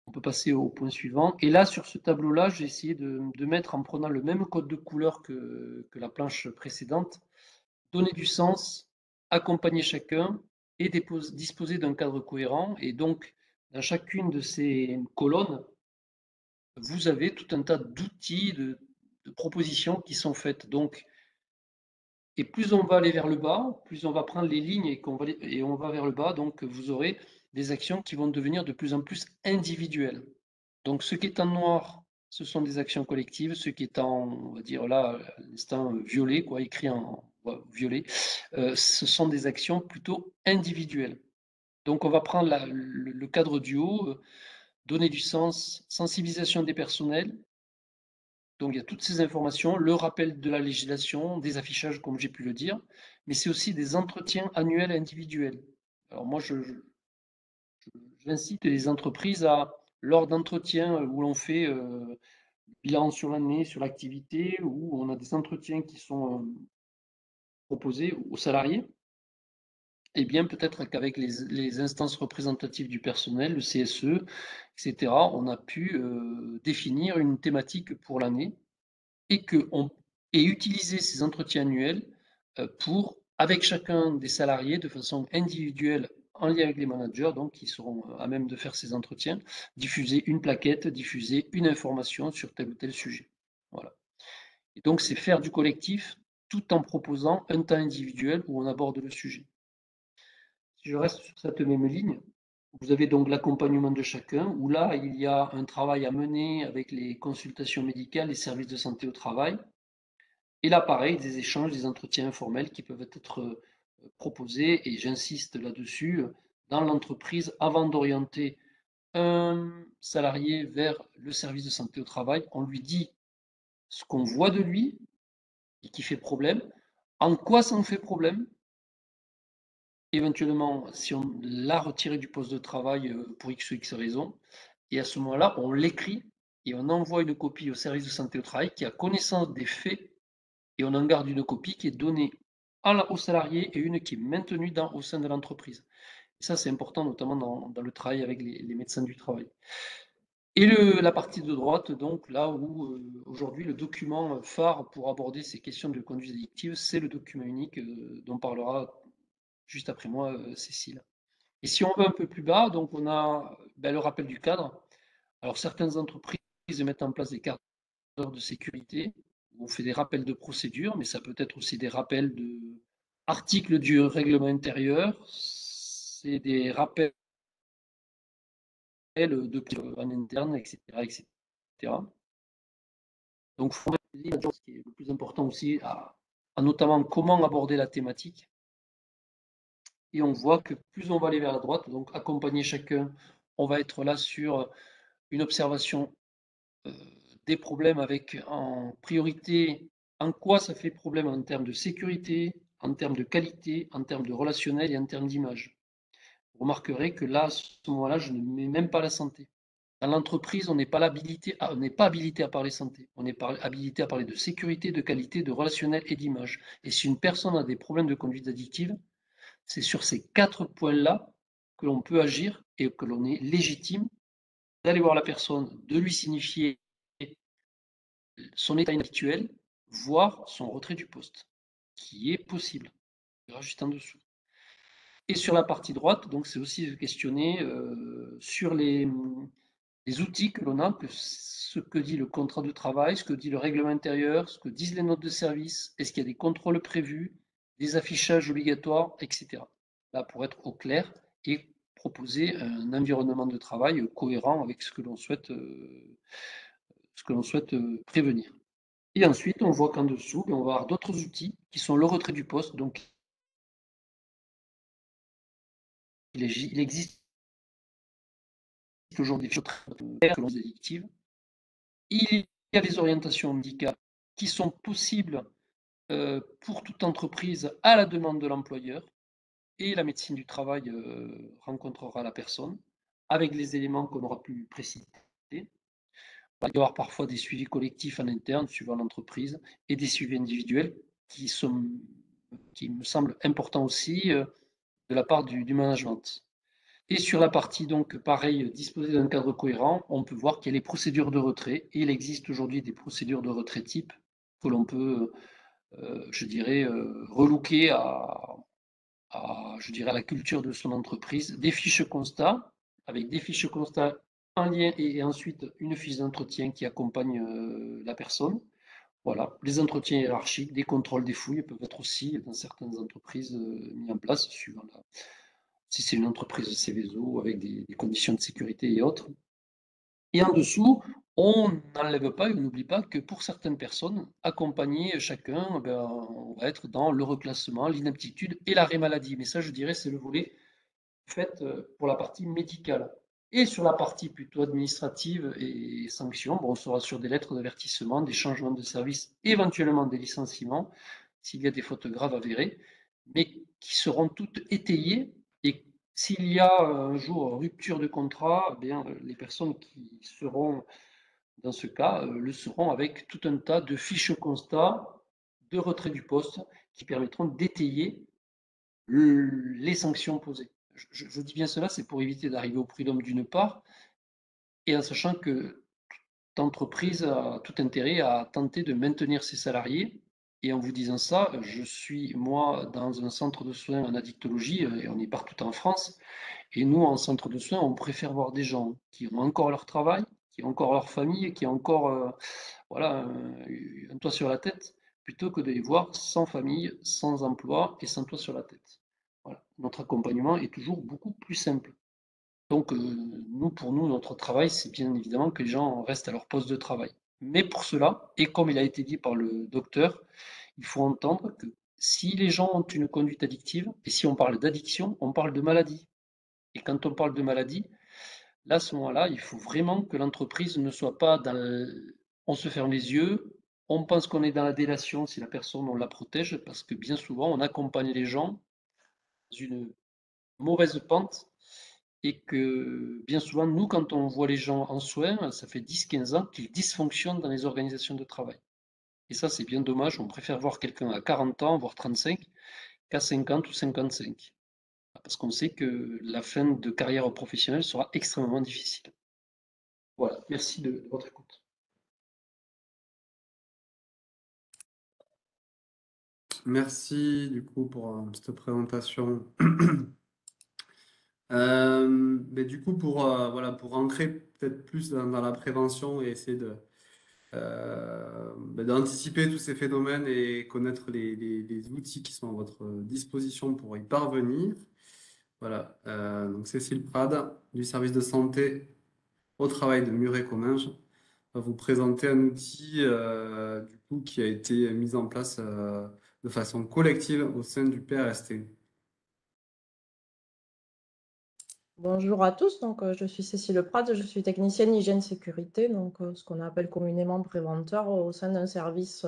On peut passer au point suivant. Et là, sur ce tableau-là, j'ai essayé de mettre, en prenant le même code de couleur que la planche précédente, donner du sens, accompagner chacun et disposer d'un cadre cohérent. Et donc, dans chacune de ces colonnes, vous avez tout un tas d'outils, de propositions qui sont faites. Donc, et plus on va aller vers le bas, plus on va prendre les lignes et on va vers le bas, donc vous aurez des actions qui vont devenir de plus en plus individuelles. Donc ce qui est en noir, ce sont des actions collectives, ce qui est en, on va dire là, à l'instant violet, quoi, écrit en violet, ce sont des actions plutôt individuelles. Donc on va prendre le cadre du haut, donner du sens, sensibilisation des personnels. Donc il y a toutes ces informations, le rappel de la législation, des affichages comme j'ai pu le dire, mais c'est aussi des entretiens annuels individuels. Alors moi, j'incite les entreprises à, lors d'entretiens où l'on fait bilan sur l'année, sur l'activité, où on a des entretiens qui sont proposés aux salariés, et bien peut-être qu'avec les instances représentatives du personnel, le CSE, etc., on a pu définir une thématique pour l'année et qu'on et utiliser ces entretiens annuels pour, avec chacun des salariés, de façon individuelle, en lien avec les managers, donc qui seront à même de faire ces entretiens, diffuser une plaquette, diffuser une information sur tel ou tel sujet. Voilà. Et donc, c'est faire du collectif tout en proposant un temps individuel où on aborde le sujet. Si je reste sur cette même ligne, vous avez donc l'accompagnement de chacun, où là, il y a un travail à mener avec les consultations médicales, les services de santé au travail, et là, pareil, des échanges, des entretiens informels qui peuvent être proposés, et j'insiste là-dessus, dans l'entreprise, avant d'orienter un salarié vers le service de santé au travail, on lui dit ce qu'on voit de lui et qui fait problème, en quoi ça en fait problème, éventuellement si on l'a retiré du poste de travail pour X ou X raison, et à ce moment-là, on l'écrit et on envoie une copie au service de santé au travail qui a connaissance des faits et on en garde une copie qui est donnée au salarié et une qui est maintenue au sein de l'entreprise. Et ça, c'est important, notamment dans le travail avec les médecins du travail. Et la partie de droite, donc là où aujourd'hui le document phare pour aborder ces questions de conduite addictive, c'est le document unique dont parlera juste après moi Cécile. Et si on va un peu plus bas, donc on a le rappel du cadre. Alors certaines entreprises mettent en place des cadres de sécurité, où on fait des rappels de procédure, mais ça peut être aussi des rappels d'articles du règlement intérieur, c'est des rappels de en interne, etc., etc. Donc, il faut ce qui est le plus important aussi, à notamment comment aborder la thématique. Et on voit que plus on va aller vers la droite, donc accompagner chacun, on va être là sur une observation des problèmes avec en priorité en quoi ça fait problème en termes de sécurité, en termes de qualité, en termes de relationnel et en termes d'image. Vous remarquerez que là, à ce moment-là, je ne mets même pas la santé. Dans l'entreprise, on n'est pas habilité à parler santé. On est habilité à parler de sécurité, de qualité, de relationnel et d'image. Et si une personne a des problèmes de conduite addictive, c'est sur ces 4 points-là que l'on peut agir et que l'on est légitime d'aller voir la personne, de lui signifier son état actuel, voire son retrait du poste, qui est possible. Il y aura juste en dessous. Et sur la partie droite, donc c'est aussi de questionner sur les outils que l'on a, que ce que dit le contrat de travail, ce que dit le règlement intérieur, ce que disent les notes de service, est-ce qu'il y a des contrôles prévus, des affichages obligatoires, etc. Là, pour être au clair et proposer un environnement de travail cohérent avec ce que l'on souhaite, prévenir. Et ensuite, on voit qu'en dessous, on va avoir d'autres outils qui sont le retrait du poste. Donc, il existe aujourd'hui des choses addictives. Il y a des orientations médicales qui sont possibles pour toute entreprise à la demande de l'employeur. Et la médecine du travail rencontrera la personne avec les éléments qu'on aura pu préciser. Il va y avoir parfois des suivis collectifs en interne, suivant l'entreprise, et des suivis individuels qui me semblent importants aussi de la part du management. Et sur la partie, donc, pareil, disposer d'un cadre cohérent, on peut voir qu'il y a les procédures de retrait, et il existe aujourd'hui des procédures de retrait type que l'on peut, je dirais, relooker je dirais, à la culture de son entreprise, des fiches constats, avec des fiches constats en lien et ensuite une fiche d'entretien qui accompagne la personne. Voilà, les entretiens hiérarchiques, des contrôles des fouilles peuvent être aussi dans certaines entreprises mis en place, suivant si c'est une entreprise Céveso avec des conditions de sécurité et autres. Et en dessous, on n'enlève pas et on n'oublie pas que pour certaines personnes, accompagner chacun, on va être dans le reclassement, l'inaptitude et l'arrêt maladie. Mais ça, je dirais, c'est le volet fait pour la partie médicale. Et sur la partie plutôt administrative et sanctions, on sera sur des lettres d'avertissement, des changements de service, éventuellement des licenciements, s'il y a des fautes graves avérées, mais qui seront toutes étayées. Et s'il y a un jour rupture de contrat, les personnes qui seront dans ce cas le seront avec tout un tas de fiches constat de retrait du poste qui permettront d'étayer les sanctions posées. Je dis bien cela, c'est pour éviter d'arriver au prud'homme d'une part, et en sachant que entreprise a tout intérêt à tenter de maintenir ses salariés. Et en vous disant ça, je suis moi dans un centre de soins en addictologie, et on est partout en France. Et nous, en centre de soins, on préfère voir des gens qui ont encore leur travail, qui ont encore leur famille, qui ont encore voilà, un toit sur la tête, plutôt que de les voir sans famille, sans emploi et sans toit sur la tête. Voilà. Notre accompagnement est toujours beaucoup plus simple. Donc, pour nous, notre travail, c'est bien évidemment que les gens restent à leur poste de travail. Mais pour cela, et comme il a été dit par le docteur, il faut entendre que si les gens ont une conduite addictive, et si on parle d'addiction, on parle de maladie. Et quand on parle de maladie, là, à ce moment-là, il faut vraiment que l'entreprise ne soit pas dans on se ferme les yeux, on pense qu'on est dans la délation si la personne, on la protège, parce que bien souvent, on accompagne les gens dans une mauvaise pente et que bien souvent, nous, quand on voit les gens en soins, ça fait 10-15 ans qu'ils dysfonctionnent dans les organisations de travail. Et ça, c'est bien dommage. On préfère voir quelqu'un à 40 ans, voire 35, qu'à 50 ou 55. Parce qu'on sait que la fin de carrière professionnelle sera extrêmement difficile. Voilà, merci de votre écoute. Merci du coup pour cette présentation. Mais du coup, voilà, pour ancrer peut-être plus dans la prévention et essayer d'anticiper tous ces phénomènes et connaître les outils qui sont à votre disposition pour y parvenir. Voilà, donc Cécile Prade, du service de santé au travail de Muret-Comminges, va vous présenter un outil du coup, qui a été mis en place de façon collective au sein du PRST. Bonjour à tous, donc je suis Cécile Prade, je suis technicienne hygiène sécurité, donc ce qu'on appelle communément préventeur au sein d'un service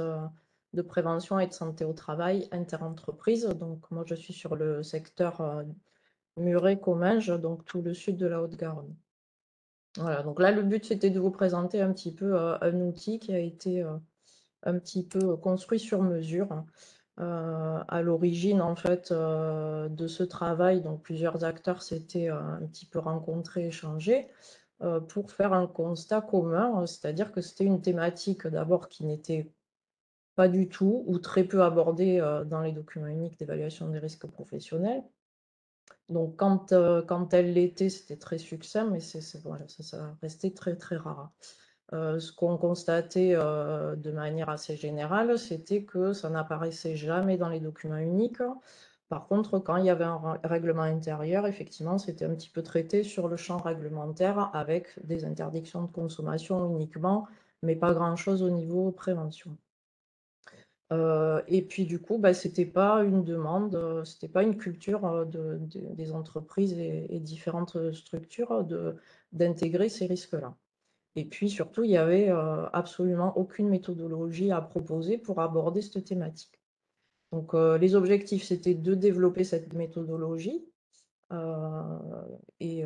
de prévention et de santé au travail interentreprise. Donc moi je suis sur le secteur Muret-Comminges, donc tout le sud de la Haute-Garonne. Voilà, donc là le but c'était de vous présenter un petit peu un outil qui a été un petit peu construit sur mesure. À l'origine en fait de ce travail, donc plusieurs acteurs s'étaient un petit peu rencontrés, échangés pour faire un constat commun, c'est-à-dire que c'était une thématique d'abord qui n'était pas du tout ou très peu abordée dans les documents uniques d'évaluation des risques professionnels. Donc quand elle l'était, c'était très succinct, mais voilà, ça restait très très rare. Ce qu'on constatait de manière assez générale, c'était que ça n'apparaissait jamais dans les documents uniques. Par contre, quand il y avait un règlement intérieur, effectivement, c'était un petit peu traité sur le champ réglementaire avec des interdictions de consommation uniquement, mais pas grand-chose au niveau prévention. Et puis du coup, c'était pas une demande, c'était pas une culture des entreprises et différentes structures d'intégrer ces risques-là. Et puis surtout, il n'y avait absolument aucune méthodologie à proposer pour aborder cette thématique. Donc les objectifs, c'était de développer cette méthodologie et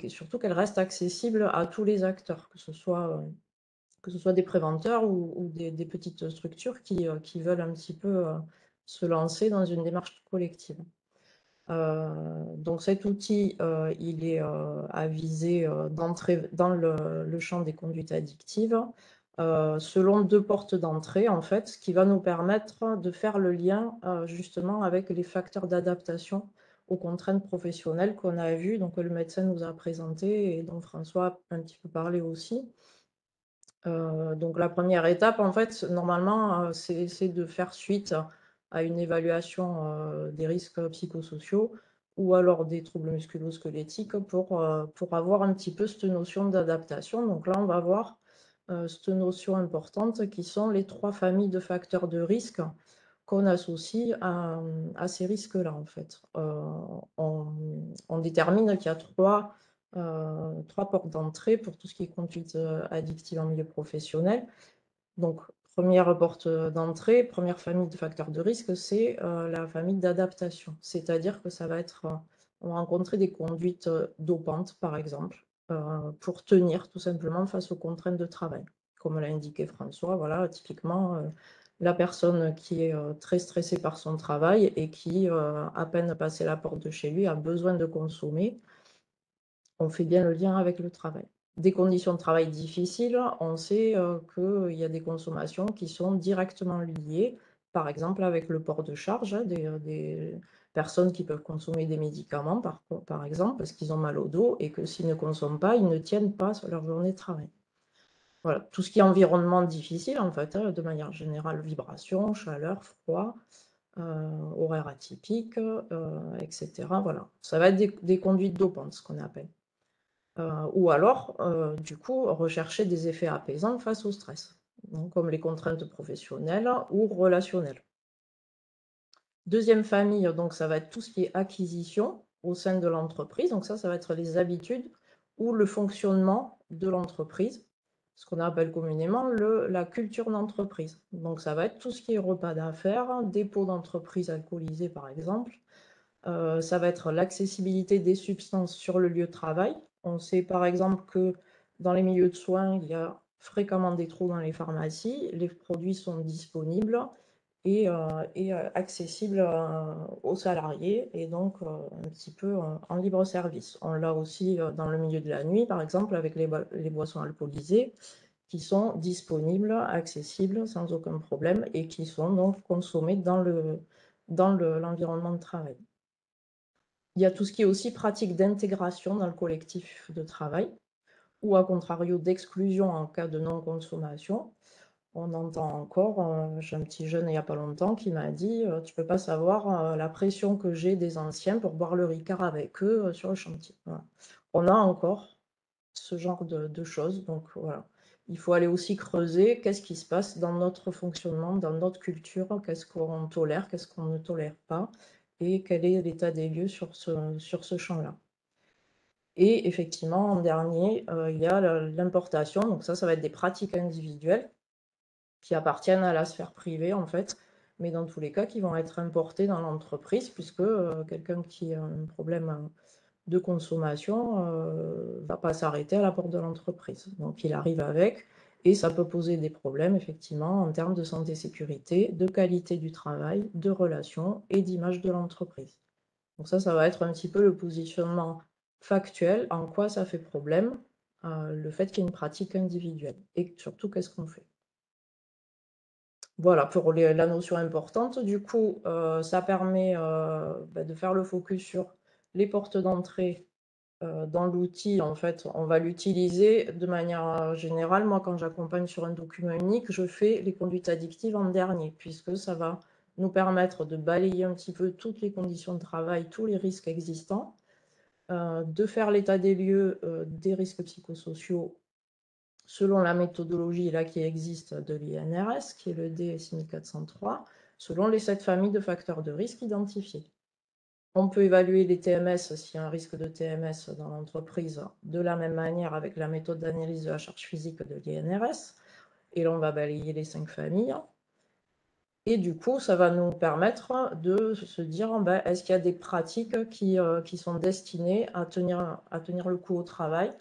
surtout qu'elle reste accessible à tous les acteurs, que ce soit des préventeurs ou des petites structures qui veulent un petit peu se lancer dans une démarche collective. Donc cet outil, il est avisé d'entrer dans le champ des conduites addictives selon deux portes d'entrée, en fait, ce qui va nous permettre de faire le lien justement avec les facteurs d'adaptation aux contraintes professionnelles qu'on a vues, donc que le médecin nous a présenté et dont François a un petit peu parlé aussi. Donc la première étape, en fait, normalement, c'est de faire suite à une évaluation des risques psychosociaux ou alors des troubles musculo-squelettiques pour avoir un petit peu cette notion d'adaptation. Donc là, on va voir cette notion importante qui sont les trois familles de facteurs de risque qu'on associe à ces risques-là, en fait. On détermine qu'il y a trois portes d'entrée pour tout ce qui est conduite addictive en milieu professionnel. Donc, première porte d'entrée, première famille de facteurs de risque, c'est la famille d'adaptation. C'est-à-dire que ça va être, on va rencontrer des conduites dopantes, par exemple, pour tenir tout simplement face aux contraintes de travail. Comme l'a indiqué François, voilà, typiquement, la personne qui est très stressée par son travail et qui, à peine passé la porte de chez lui, a besoin de consommer. On fait bien le lien avec le travail. Des conditions de travail difficiles, on sait qu'il y a des consommations qui sont directement liées, par exemple avec le port de charge, hein, des personnes qui peuvent consommer des médicaments, par exemple, parce qu'ils ont mal au dos et que s'ils ne consomment pas, ils ne tiennent pas sur leur journée de travail. Voilà, tout ce qui est environnement difficile, en fait, hein, de manière générale, vibration, chaleur, froid, horaire atypique, etc. Voilà, ça va être des conduites dopantes, ce qu'on appelle. Ou alors, du coup, rechercher des effets apaisants face au stress, donc, comme les contraintes professionnelles ou relationnelles. Deuxième famille, donc ça va être tout ce qui est acquisition au sein de l'entreprise. Donc ça va être les habitudes ou le fonctionnement de l'entreprise, ce qu'on appelle communément la culture d'entreprise. Donc ça va être tout ce qui est repas d'affaires, dépôt d'entreprise alcoolisé par exemple. Ça va être l'accessibilité des substances sur le lieu de travail. On sait par exemple que dans les milieux de soins, il y a fréquemment des trous dans les pharmacies. Les produits sont disponibles et accessibles aux salariés et donc un petit peu en libre service. On l'a aussi dans le milieu de la nuit, par exemple, avec les boissons alcoolisées qui sont disponibles, accessibles sans aucun problème et qui sont donc consommées dans l'environnement de travail. Il y a tout ce qui est aussi pratique d'intégration dans le collectif de travail ou à contrario d'exclusion en cas de non-consommation. On entend encore, j'ai un petit jeune il n'y a pas longtemps qui m'a dit « Tu peux pas savoir la pression que j'ai des anciens pour boire le Ricard avec eux sur le chantier. » Voilà. On a encore ce genre de choses, donc voilà. Il faut aller aussi creuser qu'est-ce qui se passe dans notre fonctionnement, dans notre culture, qu'est-ce qu'on tolère, qu'est-ce qu'on ne tolère pas, et quel est l'état des lieux sur ce champ-là. Et effectivement, en dernier, il y a l'importation, donc ça va être des pratiques individuelles qui appartiennent à la sphère privée, en fait, mais dans tous les cas, qui vont être importées dans l'entreprise, puisque quelqu'un qui a un problème de consommation va pas s'arrêter à la porte de l'entreprise. Donc, il arrive avec, et ça peut poser des problèmes, effectivement, en termes de santé-sécurité, de qualité du travail, de relations et d'image de l'entreprise. Donc ça va être un petit peu le positionnement factuel, en quoi ça fait problème, le fait qu'il y ait une pratique individuelle, et surtout, qu'est-ce qu'on fait. Voilà, pour la notion importante, du coup, ça permet de faire le focus sur les portes d'entrée dans l'outil. En fait, on va l'utiliser de manière générale. Moi, quand j'accompagne sur un document unique, je fais les conduites addictives en dernier, puisque ça va nous permettre de balayer un petit peu toutes les conditions de travail, tous les risques existants, de faire l'état des lieux des risques psychosociaux selon la méthodologie là, qui existe de l'INRS, qui est le DSI 403, selon les 7 familles de facteurs de risque identifiés. On peut évaluer les TMS s'il y a un risque de TMS dans l'entreprise de la même manière avec la méthode d'analyse de la charge physique de l'INRS. Et là, on va balayer les 5 familles. Et du coup, ça va nous permettre de se dire, est-ce qu'il y a des pratiques qui sont destinées à tenir le coup au travail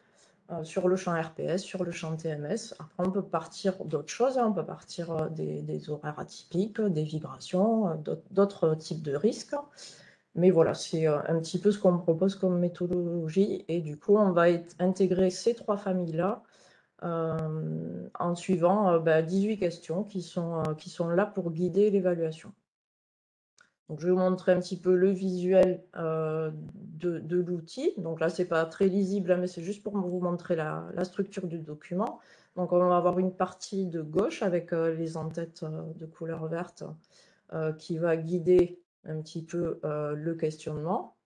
sur le champ RPS, sur le champ TMS. Après, on peut partir d'autres choses, hein. On peut partir des horaires atypiques, des vibrations, d'autres types de risques. Mais voilà, c'est un petit peu ce qu'on me propose comme méthodologie. Et du coup, on va intégrer ces 3 familles-là en suivant 18 questions qui sont là pour guider l'évaluation. Donc, je vais vous montrer un petit peu le visuel de l'outil. Donc là, ce n'est pas très lisible, mais c'est juste pour vous montrer la structure du document. Donc, on va avoir une partie de gauche avec les en-têtes de couleur verte qui va guider un petit peu le questionnement.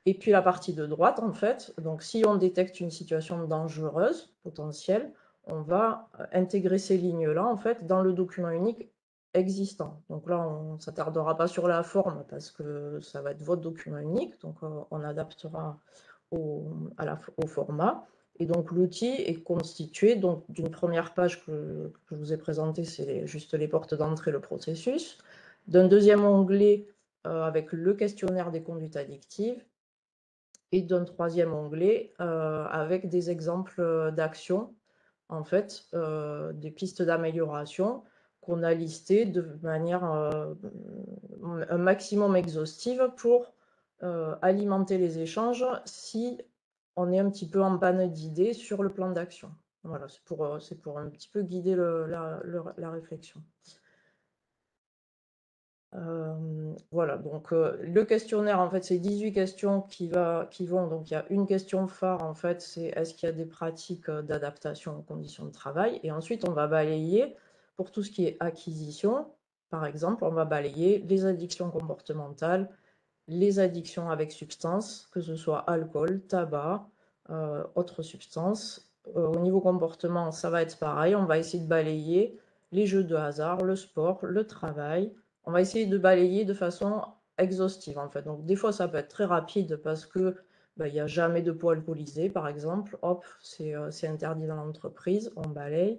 Et puis la partie de droite, en fait, donc si on détecte une situation dangereuse, potentielle, on va intégrer ces lignes-là, en fait, dans le document unique existant. Donc là, on ne s'attardera pas sur la forme parce que ça va être votre document unique, donc on adaptera au format. Et donc l'outil est constitué d'une première page que je vous ai présentée, c'est juste les portes d'entrée, le processus, d'un deuxième onglet avec le questionnaire des conduites addictives, et d'un troisième onglet avec des exemples d'actions, en fait, des pistes d'amélioration qu'on a listées de manière un maximum exhaustive pour alimenter les échanges si on est un petit peu en panne d'idées sur le plan d'action. Voilà, c'est pour un petit peu guider la réflexion. Voilà, donc le questionnaire, en fait, c'est 18 questions qui vont, donc il y a une question phare, en fait, c'est est-ce qu'il y a des pratiques d'adaptation aux conditions de travail? Et ensuite, on va balayer, pour tout ce qui est acquisition, par exemple, on va balayer les addictions comportementales, les addictions avec substances, que ce soit alcool, tabac, autres substances. Au niveau comportement, ça va être pareil, on va essayer de balayer les jeux de hasard, le sport, le travail. On va essayer de balayer de façon exhaustive, en fait. Donc, des fois, ça peut être très rapide parce que il n'y a jamais de poids alcoolisé, par exemple. Hop, c'est interdit dans l'entreprise, on balaye.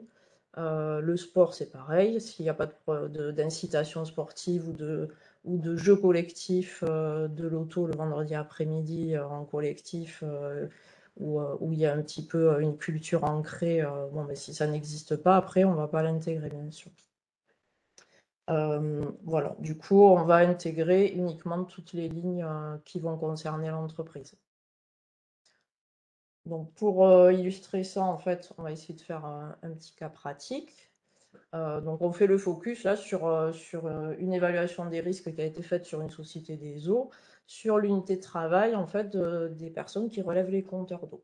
Le sport, c'est pareil. S'il n'y a pas d'incitation sportive ou de jeux collectifs de l'auto le vendredi après-midi en collectif, où il y a un petit peu une culture ancrée, bon, mais si ça n'existe pas, après, on ne va pas l'intégrer, bien sûr. Voilà, du coup, on va intégrer uniquement toutes les lignes qui vont concerner l'entreprise. Donc, pour illustrer ça, en fait, on va essayer de faire un petit cas pratique. Donc, on fait le focus là sur une évaluation des risques qui a été faite sur une société des eaux, sur l'unité de travail, en fait, des personnes qui relèvent les compteurs d'eau.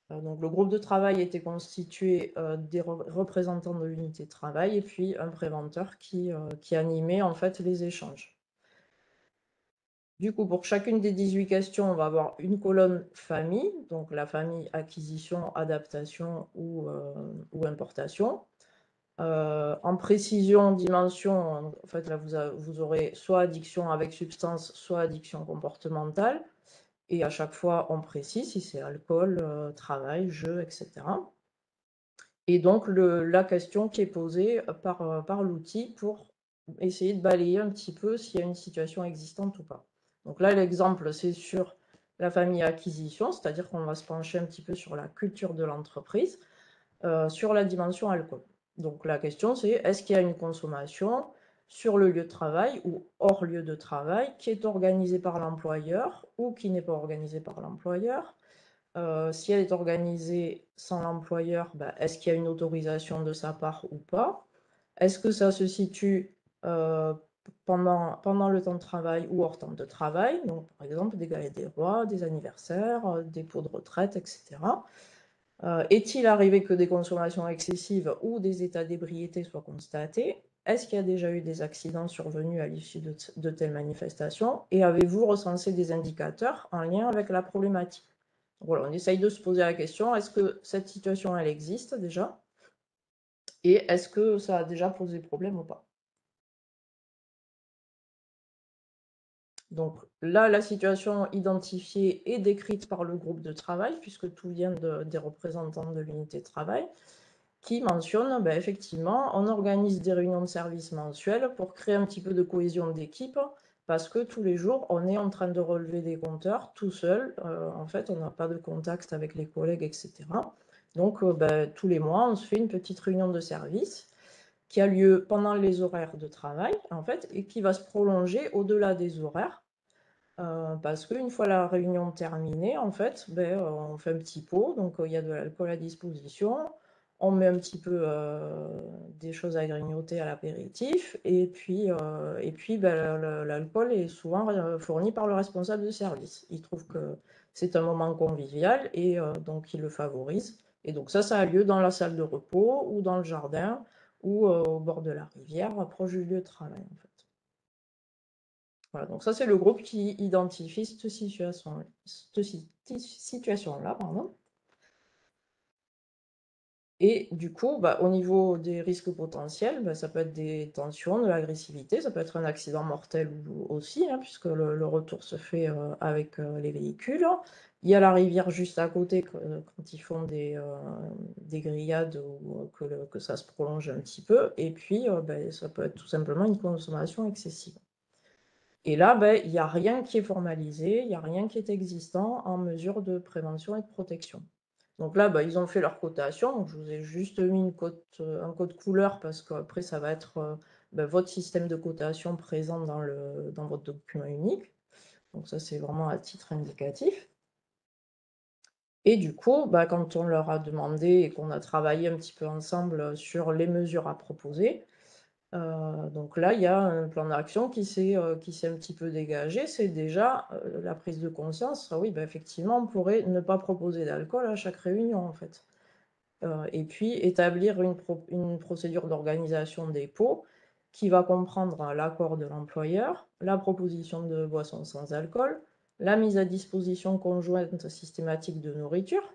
Donc, le groupe de travail était constitué des représentants de l'unité de travail et puis un préventeur qui animait en fait les échanges. Du coup, pour chacune des 18 questions, on va avoir une colonne famille, donc la famille acquisition, adaptation ou importation. En précision, dimension, en fait, là, vous aurez soit addiction avec substance, soit addiction comportementale. Et à chaque fois, on précise si c'est alcool, travail, jeu, etc. Et donc, la question qui est posée par l'outil pour essayer de balayer un petit peu s'il y a une situation existante ou pas. Donc là, l'exemple, c'est sur la famille acquisition, c'est-à-dire qu'on va se pencher un petit peu sur la culture de l'entreprise, sur la dimension alcool. Donc la question, c'est est-ce qu'il y a une consommation sur le lieu de travail ou hors lieu de travail qui est organisée par l'employeur ou qui n'est pas organisée par l'employeur? Si elle est organisée sans l'employeur, est-ce qu'il y a une autorisation de sa part ou pas? Est-ce que ça se situe pendant le temps de travail ou hors temps de travail? Donc, par exemple, des galettes des rois, des anniversaires, des pots de retraite, etc. Est-il arrivé que des consommations excessives ou des états d'ébriété soient constatés? Est-ce qu'il y a déjà eu des accidents survenus à l'issue de telles manifestations? Et avez-vous recensé des indicateurs en lien avec la problématique? Voilà, on essaye de se poser la question, est-ce que cette situation, elle existe déjà? Et est-ce que ça a déjà posé problème ou pas? Donc là, la situation identifiée est décrite par le groupe de travail, puisque tout vient des représentants de l'unité de travail, qui mentionnent, effectivement, on organise des réunions de service mensuelles pour créer un petit peu de cohésion d'équipe, parce que tous les jours, on est en train de relever des compteurs tout seul. En fait, on n'a pas de contact avec les collègues, etc. Donc, tous les mois, on se fait une petite réunion de service qui a lieu pendant les horaires de travail, en fait, et qui va se prolonger au-delà des horaires. Parce qu'une fois la réunion terminée, en fait, on fait un petit pot, donc il y a de l'alcool à disposition, on met un petit peu des choses à grignoter à l'apéritif, et puis l'alcool est souvent fourni par le responsable de service. Il trouve que c'est un moment convivial et donc il le favorise. Et donc ça a lieu dans la salle de repos ou dans le jardin ou au bord de la rivière, proche du lieu de travail, en fait. Voilà, donc ça, c'est le groupe qui identifie cette situation-là, pardon. Et du coup, au niveau des risques potentiels, ça peut être des tensions, de l'agressivité, ça peut être un accident mortel aussi, hein, puisque le retour se fait avec les véhicules. Il y a la rivière juste à côté quand ils font des grillades ou que ça se prolonge un petit peu. Et puis, ça peut être tout simplement une consommation excessive. Et là, il n'y a rien qui est formalisé, il n'y a rien qui est existant en mesure de prévention et de protection. Donc là, ils ont fait leur cotation. Donc je vous ai juste mis un code couleur parce qu'après, ça va être votre système de cotation présent dans votre document unique. Donc ça, c'est vraiment à titre indicatif. Et du coup, quand on leur a demandé et qu'on a travaillé un petit peu ensemble sur les mesures à proposer, donc là, il y a un plan d'action qui s'est un petit peu dégagé. C'est déjà la prise de conscience. Oui, effectivement, on pourrait ne pas proposer d'alcool à chaque réunion, en fait. Et puis établir une procédure d'organisation des pots qui va comprendre l'accord de l'employeur, la proposition de boissons sans alcool, la mise à disposition conjointe systématique de nourriture,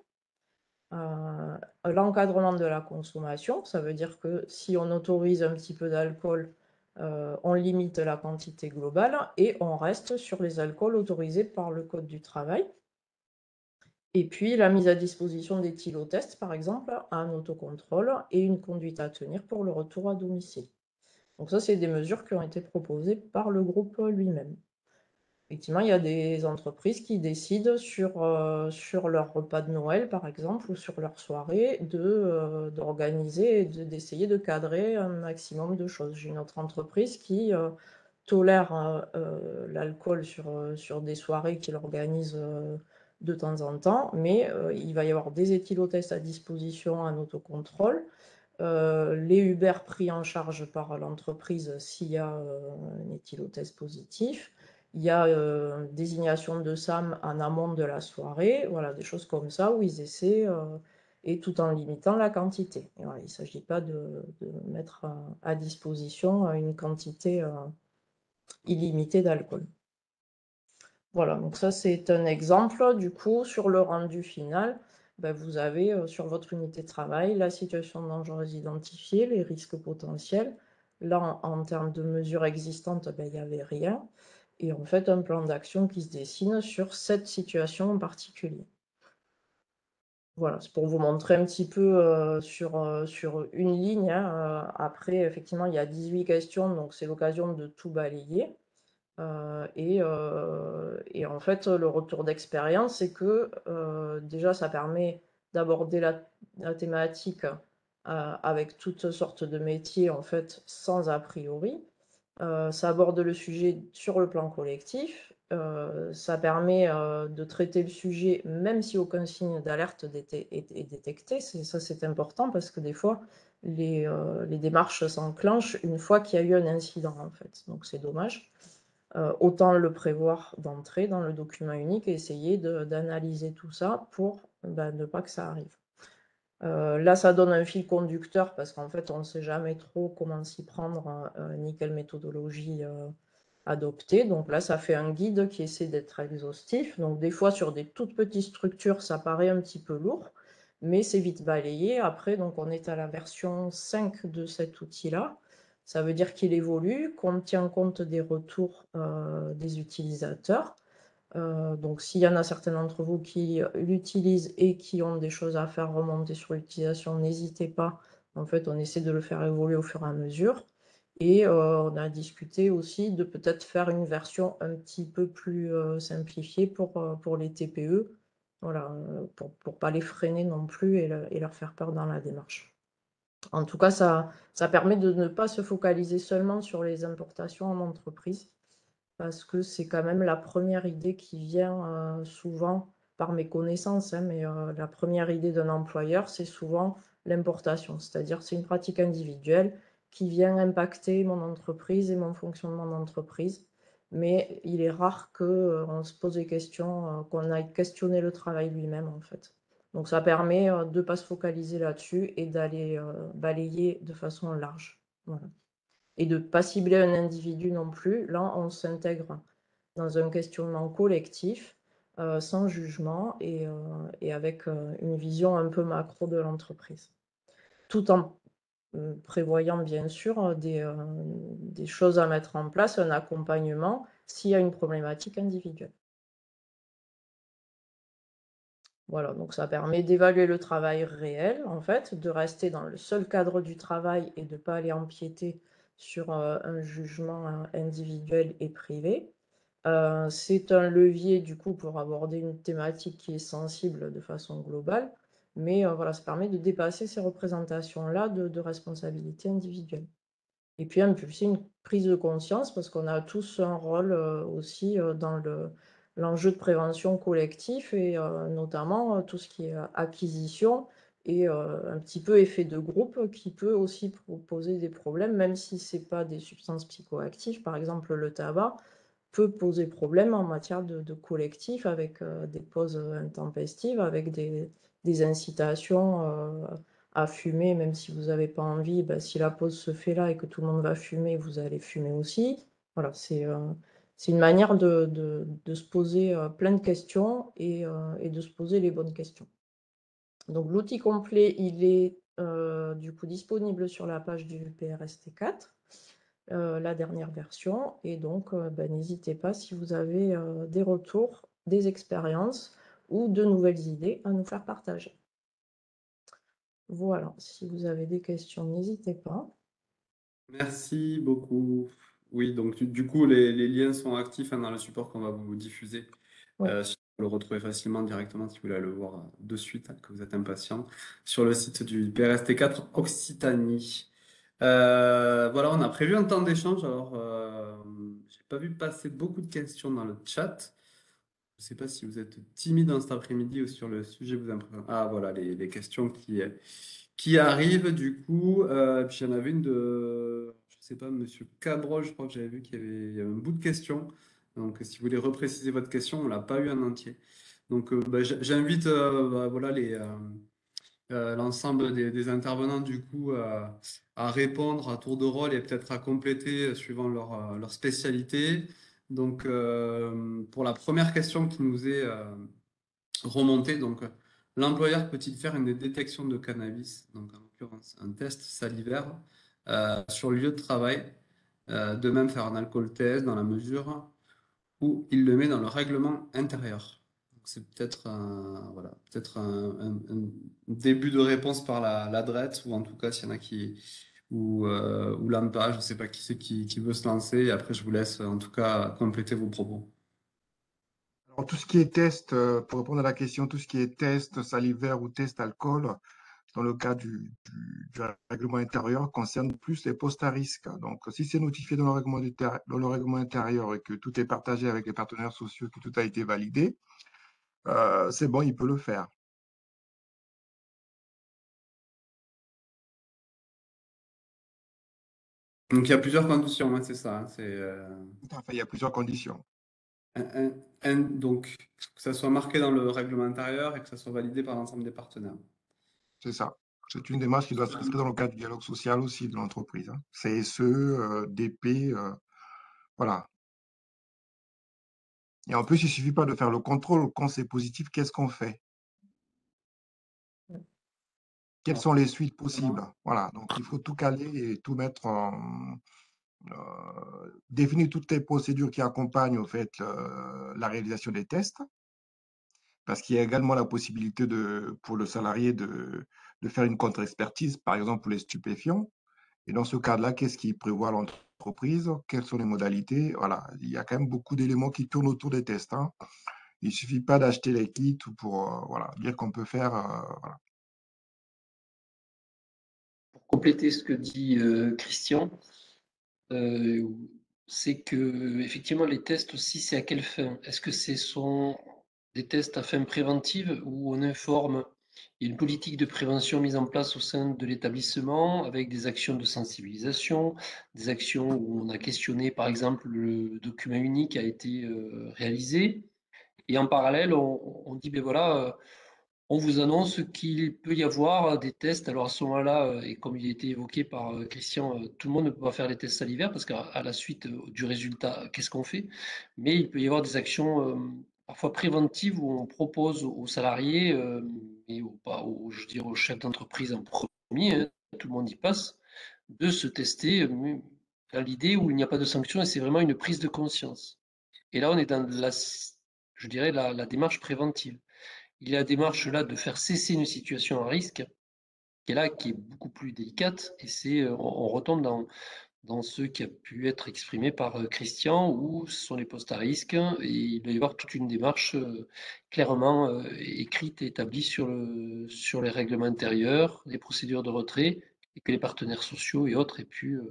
l'encadrement de la consommation. Ça veut dire que si on autorise un petit peu d'alcool, on limite la quantité globale et on reste sur les alcools autorisés par le Code du travail. Et puis la mise à disposition d'éthylotests, par exemple, un autocontrôle et une conduite à tenir pour le retour à domicile. Donc ça, c'est des mesures qui ont été proposées par le groupe lui-même. Effectivement, il y a des entreprises qui décident sur leur repas de Noël, par exemple, ou sur leur soirée, d'organiser et d'essayer de cadrer un maximum de choses. J'ai une autre entreprise qui tolère l'alcool sur des soirées qu'il organise de temps en temps, mais il va y avoir des éthylotests à disposition, un autocontrôle, les Uber pris en charge par l'entreprise s'il y a un éthylotest positif. Il y a désignation de SAM en amont de la soirée, voilà, des choses comme ça où ils essaient, et tout en limitant la quantité. Et voilà, il ne s'agit pas de mettre à disposition une quantité illimitée d'alcool. Voilà, donc ça c'est un exemple. Du coup, sur le rendu final, vous avez sur votre unité de travail la situation dangereuse identifiée, les risques potentiels. Là, en termes de mesures existantes, il n'y avait rien. Et en fait, un plan d'action qui se dessine sur cette situation en particulier. Voilà, c'est pour vous montrer un petit peu sur une ligne, hein. Après, effectivement, il y a 18 questions, donc c'est l'occasion de tout balayer. Et en fait, le retour d'expérience, c'est que déjà, ça permet d'aborder la thématique avec toutes sortes de métiers, en fait, sans a priori. Ça aborde le sujet sur le plan collectif. Ça permet de traiter le sujet même si aucun signe d'alerte est détecté. Ça, c'est important parce que des fois, les démarches s'enclenchent une fois qu'il y a eu un incident, en fait. Donc, c'est dommage. Autant le prévoir d'entrée dans le document unique et essayer d'analyser tout ça pour ne pas que ça arrive. Là, ça donne un fil conducteur parce qu'en fait, on ne sait jamais trop comment s'y prendre, ni quelle méthodologie adopter. Donc là, ça fait un guide qui essaie d'être exhaustif. Donc des fois, sur des toutes petites structures, ça paraît un petit peu lourd, mais c'est vite balayé. Après, donc on est à la version 5 de cet outil-là. Ça veut dire qu'il évolue, qu'on tient compte des retours des utilisateurs. Donc s'il y en a certains d'entre vous qui l'utilisent et qui ont des choses à faire remonter sur l'utilisation, n'hésitez pas. En fait, on essaie de le faire évoluer au fur et à mesure. Et on a discuté aussi de peut-être faire une version un petit peu plus simplifiée pour les TPE, voilà, pour ne pas les freiner non plus et leur faire peur dans la démarche. En tout cas, ça permet de ne pas se focaliser seulement sur les importations en entreprise, parce que c'est quand même la première idée qui vient souvent par mes connaissances, hein, mais la première idée d'un employeur, c'est souvent l'importation, c'est-à-dire c'est une pratique individuelle qui vient impacter mon entreprise et mon fonctionnement d'entreprise, mais il est rare qu'on se pose des questions, qu'on aille questionner le travail lui-même, en fait. Donc ça permet de ne pas se focaliser là-dessus et d'aller balayer de façon large. Voilà. Et de ne pas cibler un individu non plus. Là, on s'intègre dans un questionnement collectif, sans jugement et avec une vision un peu macro de l'entreprise. Tout en prévoyant bien sûr des choses à mettre en place, un accompagnement s'il y a une problématique individuelle. Voilà, donc ça permet d'évaluer le travail réel, en fait, de rester dans le seul cadre du travail et de ne pas aller empiéter sur un jugement individuel et privé. C'est un levier, du coup, pour aborder une thématique qui est sensible de façon globale, mais voilà, ça permet de dépasser ces représentations-là de responsabilité individuelle. Et puis impulser une prise de conscience, parce qu'on a tous un rôle aussi dans l'enjeu de prévention collectif et notamment tout ce qui est acquisition et un petit peu effet de groupe qui peut aussi poser des problèmes, même si ce n'est pas des substances psychoactives. Par exemple, le tabac peut poser problème en matière de collectif avec des pauses intempestives, avec des incitations à fumer, même si vous n'avez pas envie. Ben, si la pause se fait là et que tout le monde va fumer, vous allez fumer aussi. Voilà, c'est une manière de se poser plein de questions et de se poser les bonnes questions. Donc l'outil complet, il est du coup disponible sur la page du PRST4, la dernière version. Et donc n'hésitez pas si vous avez des retours, des expériences ou de nouvelles idées à nous faire partager. Voilà, si vous avez des questions, n'hésitez pas. Merci beaucoup. Oui, donc du coup, les liens sont actifs dans le support qu'on va vous diffuser. Oui. Si vous le retrouvez facilement directement, si vous voulez le voir de suite, que vous êtes impatient, sur le site du PRST4 Occitanie. Voilà, on a prévu un temps d'échange. Alors, j'ai pas vu passer beaucoup de questions dans le chat. Je ne sais pas si vous êtes timide dans cet après-midi ou sur le sujet vous impressionnez. Ah, voilà, les questions qui arrivent du coup. Puis il y en avait une de, je ne sais pas, Monsieur Cabrol, je crois que j'avais vu qu'il y avait un bout de question. Donc, si vous voulez repréciser votre question, on ne l'a pas eu en entier. Donc, j'invite voilà, l'ensemble des intervenants du coup à répondre à tour de rôle et peut-être à compléter suivant leur spécialité. Donc, pour la première question qui nous est remontée, donc, l'employeur peut-il faire une détection de cannabis, donc en l'occurrence un test salivaire, sur le lieu de travail, de même faire un alcool test dans la mesure où il le met dans le règlement intérieur. Donc, c'est peut-être voilà, peut-être un début de réponse par la DRET, ou en tout cas s'il y en a ou l'ANPA, je ne sais pas qui c'est qui veut se lancer, et après je vous laisse en tout cas compléter vos propos. Alors, tout ce qui est test, pour répondre à la question, tout ce qui est test salivaire ou test alcool, dans le cas du règlement intérieur, concerne plus les postes à risque. Donc, si c'est notifié dans le règlement intérieur et que tout est partagé avec les partenaires sociaux, que tout a été validé, c'est bon, il peut le faire. Donc il y a plusieurs conditions, hein, c'est ça, hein, c'est Tout à fait, il y a plusieurs conditions. donc que ça soit marqué dans le règlement intérieur et que ça soit validé par l'ensemble des partenaires. C'est ça. C'est une démarche qui doit s'inscrire dans le cadre du dialogue social aussi de l'entreprise. Hein. CSE, DP, voilà. Et en plus, il ne suffit pas de faire le contrôle. Quand c'est positif, qu'est-ce qu'on fait? Quelles sont les suites possibles? Voilà. Donc, il faut tout caler et tout mettre en. Définir toutes les procédures qui accompagnent au fait la réalisation des tests, parce qu'il y a également la possibilité pour le salarié de faire une contre-expertise, par exemple pour les stupéfiants. Et dans ce cadre-là, qu'est-ce qui prévoit l'entreprise? Quelles sont les modalités? Voilà, il y a quand même beaucoup d'éléments qui tournent autour des tests. Hein. Il ne suffit pas d'acheter les kits pour voilà, dire qu'on peut faire. Voilà. Pour compléter ce que dit Christian, c'est que effectivement les tests aussi, c'est à quelle fin? Est-ce que ce sont des tests à fin préventive où on informe, il y a une politique de prévention mise en place au sein de l'établissement avec des actions de sensibilisation, des actions où on a questionné par exemple le document unique a été réalisé et en parallèle on dit ben voilà on vous annonce qu'il peut y avoir des tests. Alors à ce moment-là, et comme il a été évoqué par Christian, tout le monde ne peut pas faire les tests salivaires parce qu'à la suite du résultat, qu'est-ce qu'on fait? Mais il peut y avoir des actions parfois préventives où on propose aux salariés et je dirais aux chefs d'entreprise en premier, hein, tout le monde y passe, de se tester dans l'idée où il n'y a pas de sanction et c'est vraiment une prise de conscience. Et là, on est dans je dirais, la démarche préventive. Il y a la démarche là de faire cesser une situation à risque, qui est là, qui est beaucoup plus délicate, et on retombe dans ce qui a pu être exprimé par Christian, où ce sont les postes à risque, et il doit y avoir toute une démarche clairement écrite et établie sur les règlements intérieurs, les procédures de retrait, et que les partenaires sociaux et autres aient pu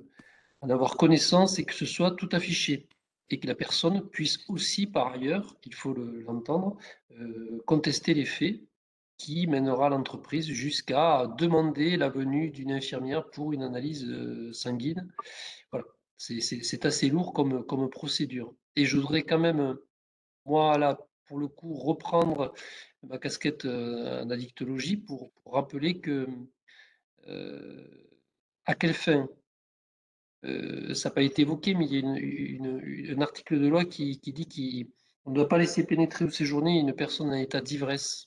en avoir connaissance et que ce soit tout affiché. et que la personne puisse aussi, par ailleurs, il faut l'entendre, contester les faits qui mènera l'entreprise jusqu'à demander la venue d'une infirmière pour une analyse sanguine. Voilà, c'est assez lourd comme procédure. Et je voudrais quand même, moi, là, pour le coup, reprendre ma casquette d'addictologie pour rappeler que à quelle fin ça n'a pas été évoqué, mais il y a un article de loi qui dit qu'on ne doit pas laisser pénétrer ou séjourner une personne en état d'ivresse.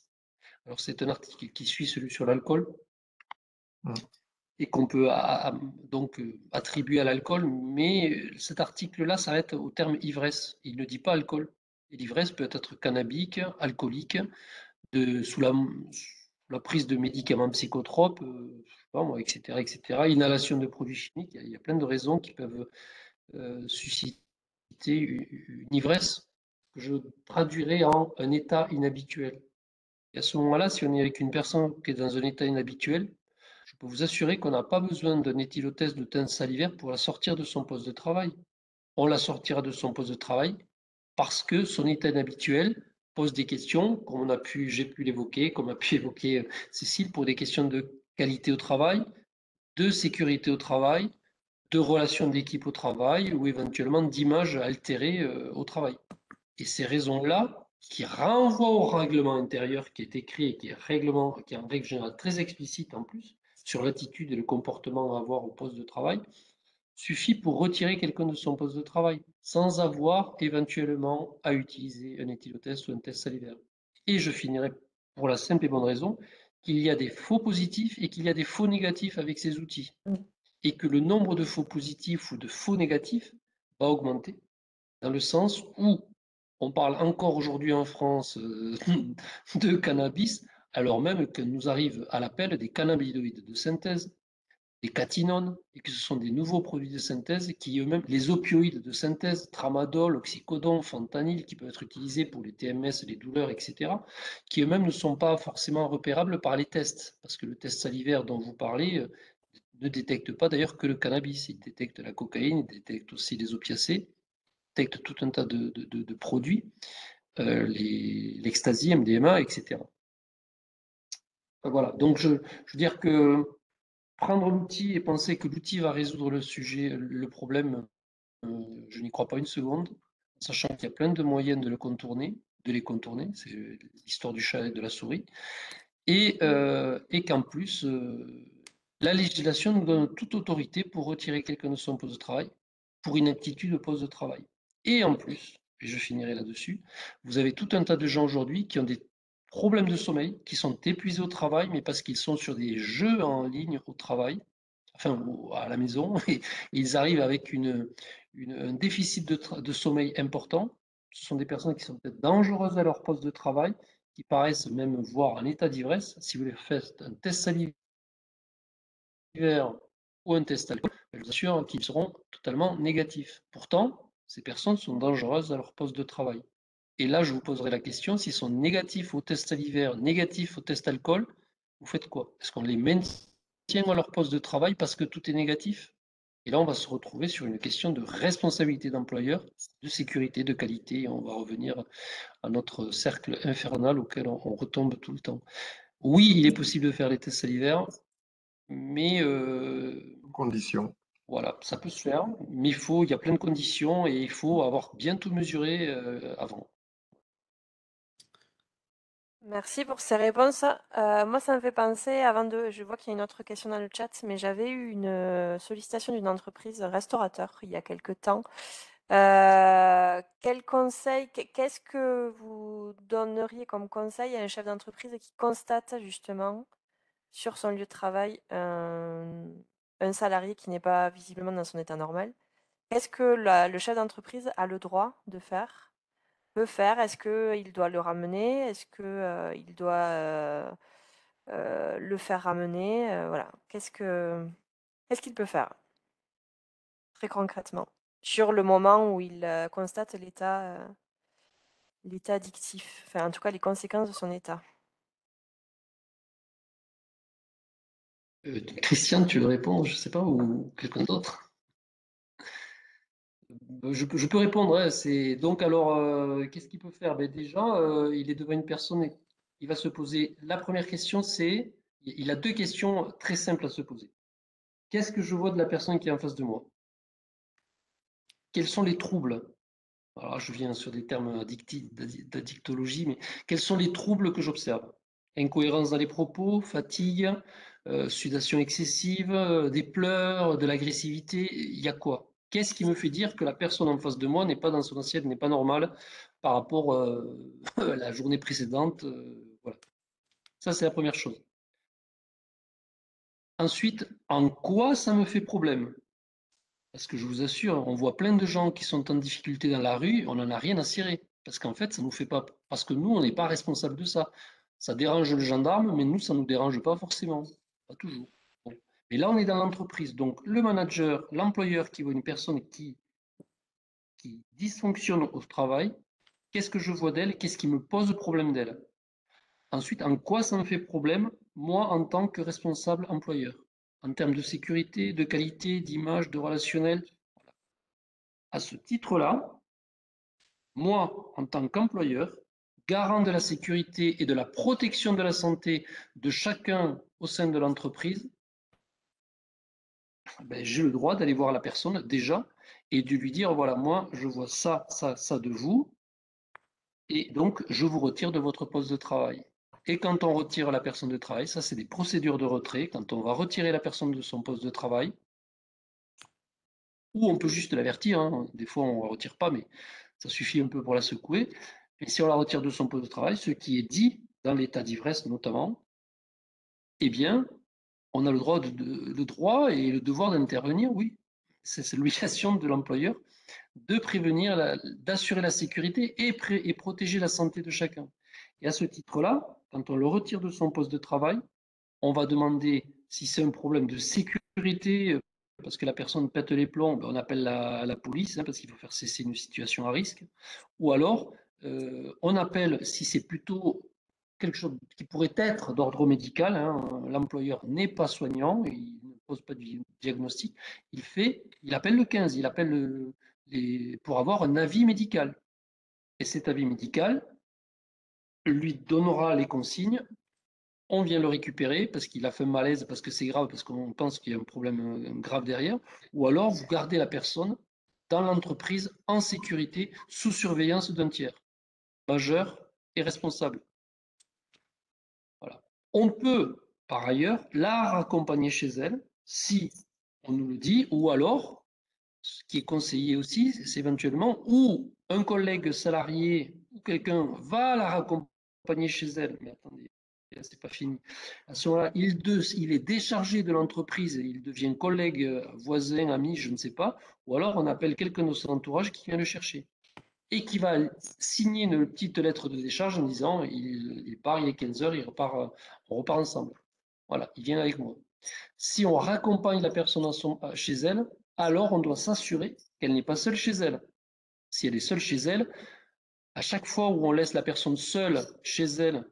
Alors c'est un article qui suit celui sur l'alcool et qu'on peut donc attribuer à l'alcool, mais cet article-là s'arrête au terme ivresse. Il ne dit pas alcool. Et l'ivresse peut être cannabique, alcoolique, sous la prise de médicaments psychotropes, je sais pas moi, etc., etc., inhalation de produits chimiques. Il y a plein de raisons qui peuvent susciter une ivresse que je traduirais en un état inhabituel. Et à ce moment-là, si on est avec une personne qui est dans un état inhabituel, je peux vous assurer qu'on n'a pas besoin d'un éthylotest de teinte salivaire pour la sortir de son poste de travail. On la sortira de son poste de travail parce que son état inhabituel pose des questions, comme j'ai pu l'évoquer, comme a pu évoquer Cécile, pour des questions de qualité au travail, de sécurité au travail, de relations d'équipe au travail ou éventuellement d'image altérée au travail. Et ces raisons-là, qui renvoient au règlement intérieur qui est écrit et qui est en règle générale très explicite en plus, sur l'attitude et le comportement à avoir au poste de travail, suffit pour retirer quelqu'un de son poste de travail, sans avoir éventuellement à utiliser un éthylotest ou un test salivaire. Et je finirai pour la simple et bonne raison qu'il y a des faux positifs et qu'il y a des faux négatifs avec ces outils. Et que le nombre de faux positifs ou de faux négatifs va augmenter, dans le sens où on parle encore aujourd'hui en France de cannabis, alors même que nous arrive à l'appel des cannabinoïdes de synthèse, des catinones, et que ce sont des nouveaux produits de synthèse qui eux-mêmes, les opioïdes de synthèse, tramadol, oxycodone, fentanyl, qui peuvent être utilisés pour les TMS, les douleurs, etc., qui eux-mêmes ne sont pas forcément repérables par les tests, parce que le test salivaire dont vous parlez ne détecte pas d'ailleurs que le cannabis, il détecte la cocaïne, il détecte aussi les opiacés, il détecte tout un tas de produits, l'ecstasy, MDMA, etc. Voilà, donc je veux dire que prendre l'outil et penser que l'outil va résoudre le sujet, le problème, je n'y crois pas une seconde, sachant qu'il y a plein de moyens de les contourner, c'est l'histoire du chat et de la souris, et qu'en plus, la législation nous donne toute autorité pour retirer quelqu'un de son poste de travail, pour inaptitude au poste de travail. Et en plus, et je finirai là-dessus, vous avez tout un tas de gens aujourd'hui qui ont des problèmes de sommeil, qui sont épuisés au travail, mais parce qu'ils sont sur des jeux en ligne au travail, enfin à la maison, et ils arrivent avec un déficit de sommeil important. Ce sont des personnes qui sont peut-être dangereuses à leur poste de travail, qui paraissent même voir en état d'ivresse. Si vous les faites un test salivaire ou un test alcool, je vous assure qu'ils seront totalement négatifs. Pourtant, ces personnes sont dangereuses à leur poste de travail. Et là, je vous poserai la question, s'ils sont négatifs au test salivaire, négatifs au test alcool, vous faites quoi? Est-ce qu'on les maintient à leur poste de travail parce que tout est négatif? Et là, on va se retrouver sur une question de responsabilité d'employeur, de sécurité, de qualité, et on va revenir à notre cercle infernal auquel on retombe tout le temps. Oui, il est possible de faire les tests salivaires, mais Conditions. voilà, ça peut se faire, mais il y a plein de conditions et il faut avoir bien tout mesuré avant. Merci pour ces réponses. Moi, ça me fait penser, je vois qu'il y a une autre question dans le chat, mais j'avais eu une sollicitation d'une entreprise restaurateur il y a quelque temps. Quel conseil, qu'est-ce que vous donneriez comme conseil à un chef d'entreprise qui constate justement sur son lieu de travail un salarié qui n'est pas visiblement dans son état normal? Qu'est-ce que le chef d'entreprise a le droit de faire? Peut faire? Est-ce qu'il doit le ramener? Est-ce que il doit le faire ramener? Voilà. Qu'est-ce qu'il peut faire très concrètement sur le moment où il constate l'état addictif, enfin en tout cas les conséquences de son état? Christian, tu veux répondre, je ne sais pas, ou quelqu'un d'autre? Je peux répondre, hein, donc alors, qu'est-ce qu'il peut faire? Ben déjà, il est devant une personne et il va se poser. La première question, il a deux questions très simples à se poser. Qu'est-ce que je vois de la personne qui est en face de moi? Quels sont les troubles? Alors, je viens sur des termes d'addictologie, mais quels sont les troubles que j'observe? Incohérence dans les propos, fatigue, sudation excessive, des pleurs, de l'agressivité, il y a quoi? Qu'est-ce qui me fait dire que la personne en face de moi n'est pas dans son assiette, n'est pas normale par rapport à la journée précédente? Voilà. Ça, c'est la première chose. Ensuite, en quoi ça me fait problème? Parce que je vous assure, on voit plein de gens qui sont en difficulté dans la rue, on n'en a rien à cirer. Parce qu'en fait, ça nous fait pas. Parce que nous, on n'est pas responsable de ça. Ça dérange le gendarme, mais nous, ça ne nous dérange pas forcément. Pas toujours. Bon. Mais là, on est dans l'entreprise. Donc, le manager, l'employeur qui voit une personne qui dysfonctionne au travail, qu'est-ce que je vois d'elle? Qu'est-ce qui me pose problème d'elle? Ensuite, en quoi ça me fait problème, moi, en tant que responsable employeur? En termes de sécurité, de qualité, d'image, de relationnel? À ce titre-là, moi, en tant qu'employeur, garant de la sécurité et de la protection de la santé de chacun au sein de l'entreprise, ben, j'ai le droit d'aller voir la personne déjà et de lui dire, voilà, moi, je vois ça, ça, ça de vous, et donc je vous retire de votre poste de travail. Et quand on retire la personne de travail, ça c'est des procédures de retrait, quand on va retirer la personne de son poste de travail, ou on peut juste l'avertir, hein. Des fois on ne la retire pas, mais ça suffit un peu pour la secouer. Et si on la retire de son poste de travail, ce qui est dit dans l'état d'ivresse notamment, eh bien, on a le droit et le devoir d'intervenir, oui. C'est l'obligation de l'employeur de prévenir, d'assurer la sécurité et protéger la santé de chacun. Et à ce titre-là, quand on le retire de son poste de travail, on va demander si c'est un problème de sécurité, parce que la personne pète les plombs, on appelle la police, hein, parce qu'il faut faire cesser une situation à risque. Ou alors, on appelle, si c'est plutôt quelque chose qui pourrait être d'ordre médical, hein, l'employeur n'est pas soignant, il ne pose pas de diagnostic, il appelle le 15, il appelle pour avoir un avis médical. Et cet avis médical lui donnera les consignes, on vient le récupérer parce qu'il a fait un malaise, parce que c'est grave, parce qu'on pense qu'il y a un problème grave derrière, ou alors vous gardez la personne dans l'entreprise en sécurité, sous surveillance d'un tiers, majeur et responsable. Voilà. On peut, par ailleurs, la raccompagner chez elle, si on nous le dit, ou alors, ce qui est conseillé aussi, c'est éventuellement, ou un collègue salarié ou quelqu'un va la raccompagner chez elle, mais attendez, c'est pas fini. À ce moment-là, il est déchargé de l'entreprise, il devient collègue, voisin, ami, je ne sais pas, ou alors on appelle quelqu'un de son entourage qui vient le chercher et qui va signer une petite lettre de décharge en disant il part, il est 15 heures, on repart ensemble. Voilà, il vient avec moi. Si on raccompagne la personne chez elle, alors on doit s'assurer qu'elle n'est pas seule chez elle. Si elle est seule chez elle, à chaque fois où on laisse la personne seule chez elle,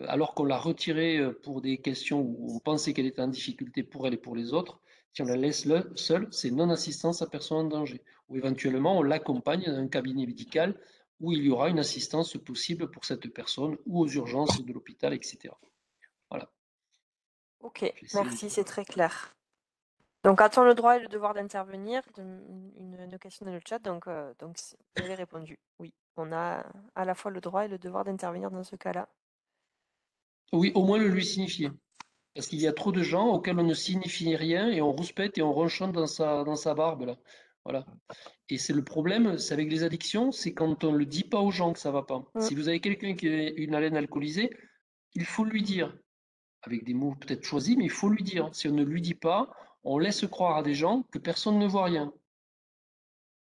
alors qu'on l'a retirée pour des questions où on pensait qu'elle était en difficulté pour elle et pour les autres, si on la laisse seule, c'est non-assistance à personne en danger. Ou éventuellement, on l'accompagne dans un cabinet médical où il y aura une assistance possible pour cette personne, ou aux urgences de l'hôpital, etc. Voilà. Ok, merci, c'est très clair. Donc, a-t-on le droit et le devoir d'intervenir? Une question dans le chat, donc vous avez répondu. Oui, on a à la fois le droit et le devoir d'intervenir dans ce cas-là. Oui, au moins le lui signifier. Parce qu'il y a trop de gens auxquels on ne signifie rien et on rouspète et on ronchonne dans sa barbe, là. Voilà. Et c'est le problème, c'est avec les addictions, c'est quand on ne le dit pas aux gens que ça va pas. Si vous avez quelqu'un qui a une haleine alcoolisée, il faut lui dire, avec des mots peut-être choisis, mais il faut lui dire. Si on ne lui dit pas, on laisse croire à des gens que personne ne voit rien.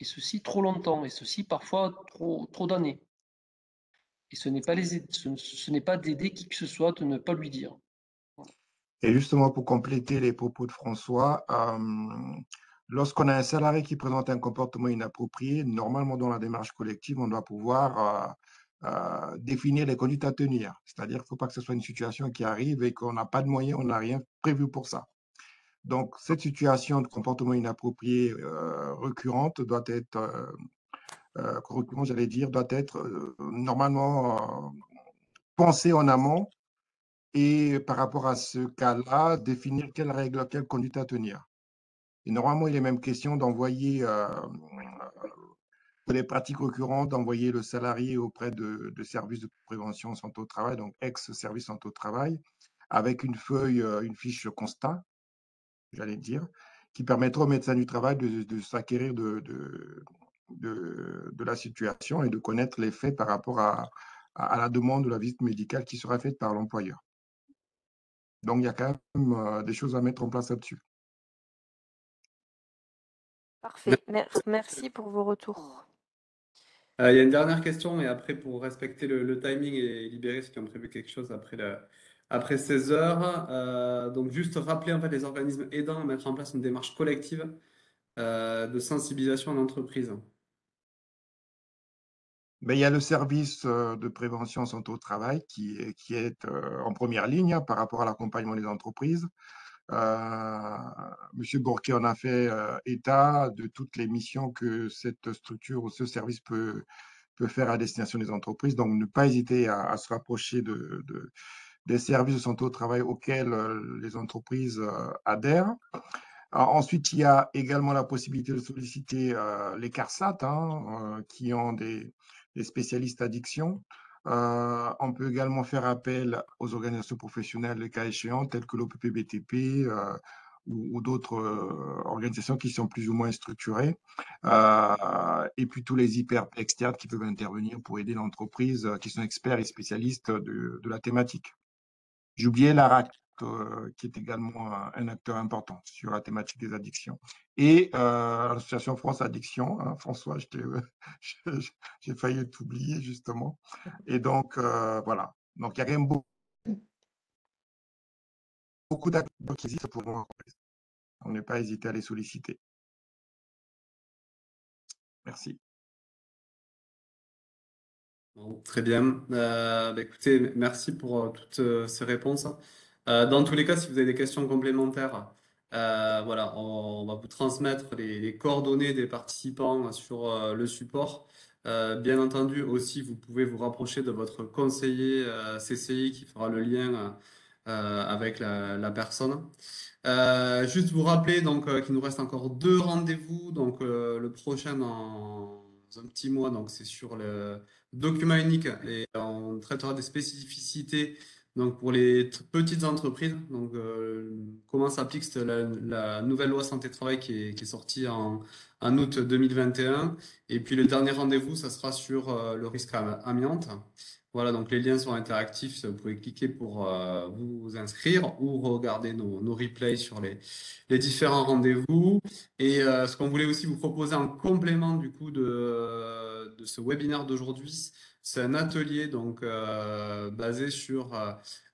Et ceci trop longtemps, et ceci parfois trop d'années. Et ce n'est pas d'aider qui que ce soit de ne pas lui dire. Et justement, pour compléter les propos de François, lorsqu'on a un salarié qui présente un comportement inapproprié, normalement dans la démarche collective, on doit pouvoir définir les conduites à tenir. C'est-à-dire qu'il ne faut pas que ce soit une situation qui arrive et qu'on n'a pas de moyens, on n'a rien prévu pour ça. Donc, cette situation de comportement inapproprié récurrente doit être, doit être normalement pensée en amont et par rapport à ce cas-là, définir quelles règles, quelles conduites à tenir. Et normalement, il est même question d'envoyer, pour les pratiques récurrentes, d'envoyer le salarié auprès de services de prévention santé au travail, donc ex-service santé au travail, avec une feuille, une fiche constat, j'allais dire, qui permettra au médecin du travail de s'acquérir de la situation et de connaître les faits par rapport à la demande de la visite médicale qui sera faite par l'employeur. Donc, il y a quand même des choses à mettre en place là-dessus. Parfait. Merci pour vos retours. Il y a une dernière question, et après, pour respecter le timing et libérer ceux qui ont prévu quelque chose après 16 heures, donc juste rappeler en fait les organismes aidants à mettre en place une démarche collective de sensibilisation en entreprise. Mais il y a le service de prévention santé au travail qui est en première ligne par rapport à l'accompagnement des entreprises. Monsieur Bourquet en a fait état de toutes les missions que cette structure ou ce service peut faire à destination des entreprises. Donc, ne pas hésiter à se rapprocher des services de santé au travail auxquels les entreprises adhèrent. Ensuite, il y a également la possibilité de solliciter les CARSAT, qui ont des spécialistes addiction. On peut également faire appel aux organisations professionnelles, le cas échéant, telles que l'OPPBTP ou d'autres organisations qui sont plus ou moins structurées. Et puis tous les hyper externes qui peuvent intervenir pour aider l'entreprise, qui sont experts et spécialistes de la thématique. J'ai oublié l'ARACT, qui est également un acteur important sur la thématique des addictions. Et l'association France Addiction, François, j'ai failli t'oublier justement. Et donc, voilà. Donc, il y a quand même beaucoup d'acteurs qui existent pour nous. On n'est pas hésité à les solliciter. Merci. Bon, très bien. Écoutez, merci pour toutes ces réponses. Dans tous les cas, si vous avez des questions complémentaires, voilà, on va vous transmettre les coordonnées des participants sur le support. Bien entendu, aussi, vous pouvez vous rapprocher de votre conseiller CCI qui fera le lien avec la personne. Juste vous rappeler donc qu'il nous reste encore 2 rendez-vous. Donc le prochain dans un petit mois, donc c'est sur le document unique et on traitera des spécificités donc pour les petites entreprises. Donc comment s'applique la nouvelle loi santé-travail qui est sortie en août 2021. Et puis le dernier rendez-vous, ça sera sur le risque amiante. Voilà, donc les liens sont interactifs, vous pouvez cliquer pour vous inscrire ou regarder nos replays sur les différents rendez-vous. Et ce qu'on voulait aussi vous proposer en complément du coup de ce webinaire d'aujourd'hui, c'est un atelier donc basé sur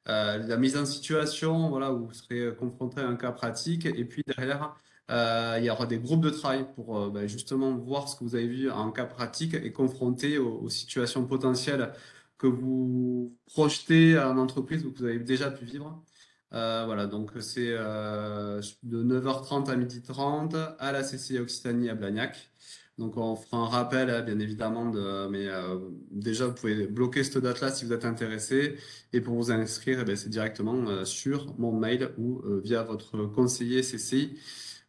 la mise en situation, voilà, où vous serez confronté à un cas pratique. Et puis derrière, il y aura des groupes de travail pour justement voir ce que vous avez vu en cas pratique et confronter aux situations potentielles que vous projetez en entreprise ou que vous avez déjà pu vivre. Voilà, donc c'est de 9h30 à 12h30 à la CCI Occitanie à Blagnac. Donc on fera un rappel, bien évidemment, mais déjà vous pouvez bloquer cette date-là si vous êtes intéressé. Et pour vous inscrire, c'est directement sur mon mail ou via votre conseiller CCI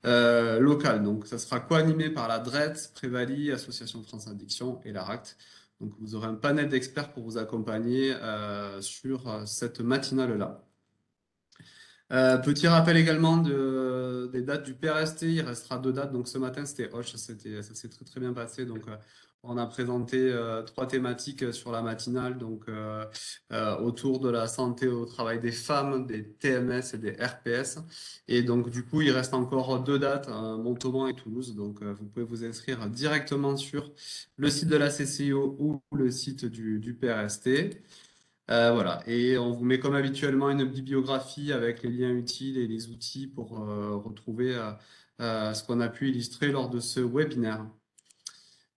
local. Donc ça sera co-animé par la DRET, Prévali, Association France Addiction et l'ARACT. Donc vous aurez un panel d'experts pour vous accompagner sur cette matinale-là. Petit rappel également des dates du PRST. Il restera 2 dates. Donc ce matin, c'était Hoche. Ça s'est très très bien passé. Donc on a présenté 3 thématiques sur la matinale. Donc autour de la santé au travail des femmes, des TMS et des RPS. Et donc du coup, il reste encore 2 dates, Montauban et Toulouse. Donc vous pouvez vous inscrire directement sur le site de la CCIO ou le site du PRST. Voilà, et on vous met comme habituellement une bibliographie avec les liens utiles et les outils pour retrouver ce qu'on a pu illustrer lors de ce webinaire.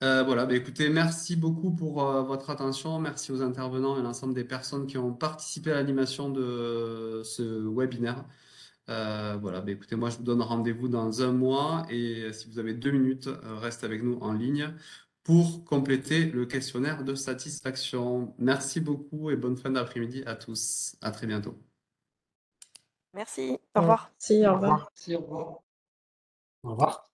Voilà, écoutez, merci beaucoup pour votre attention. Merci aux intervenants et à l'ensemble des personnes qui ont participé à l'animation de ce webinaire. Voilà, bah, écoutez, moi je vous donne rendez-vous dans un mois et si vous avez 2 minutes, reste avec nous en ligne pour compléter le questionnaire de satisfaction. Merci beaucoup et bonne fin d'après-midi à tous. À très bientôt. Merci, au revoir. Merci, au Au revoir. revoir. Merci, au revoir. Au revoir.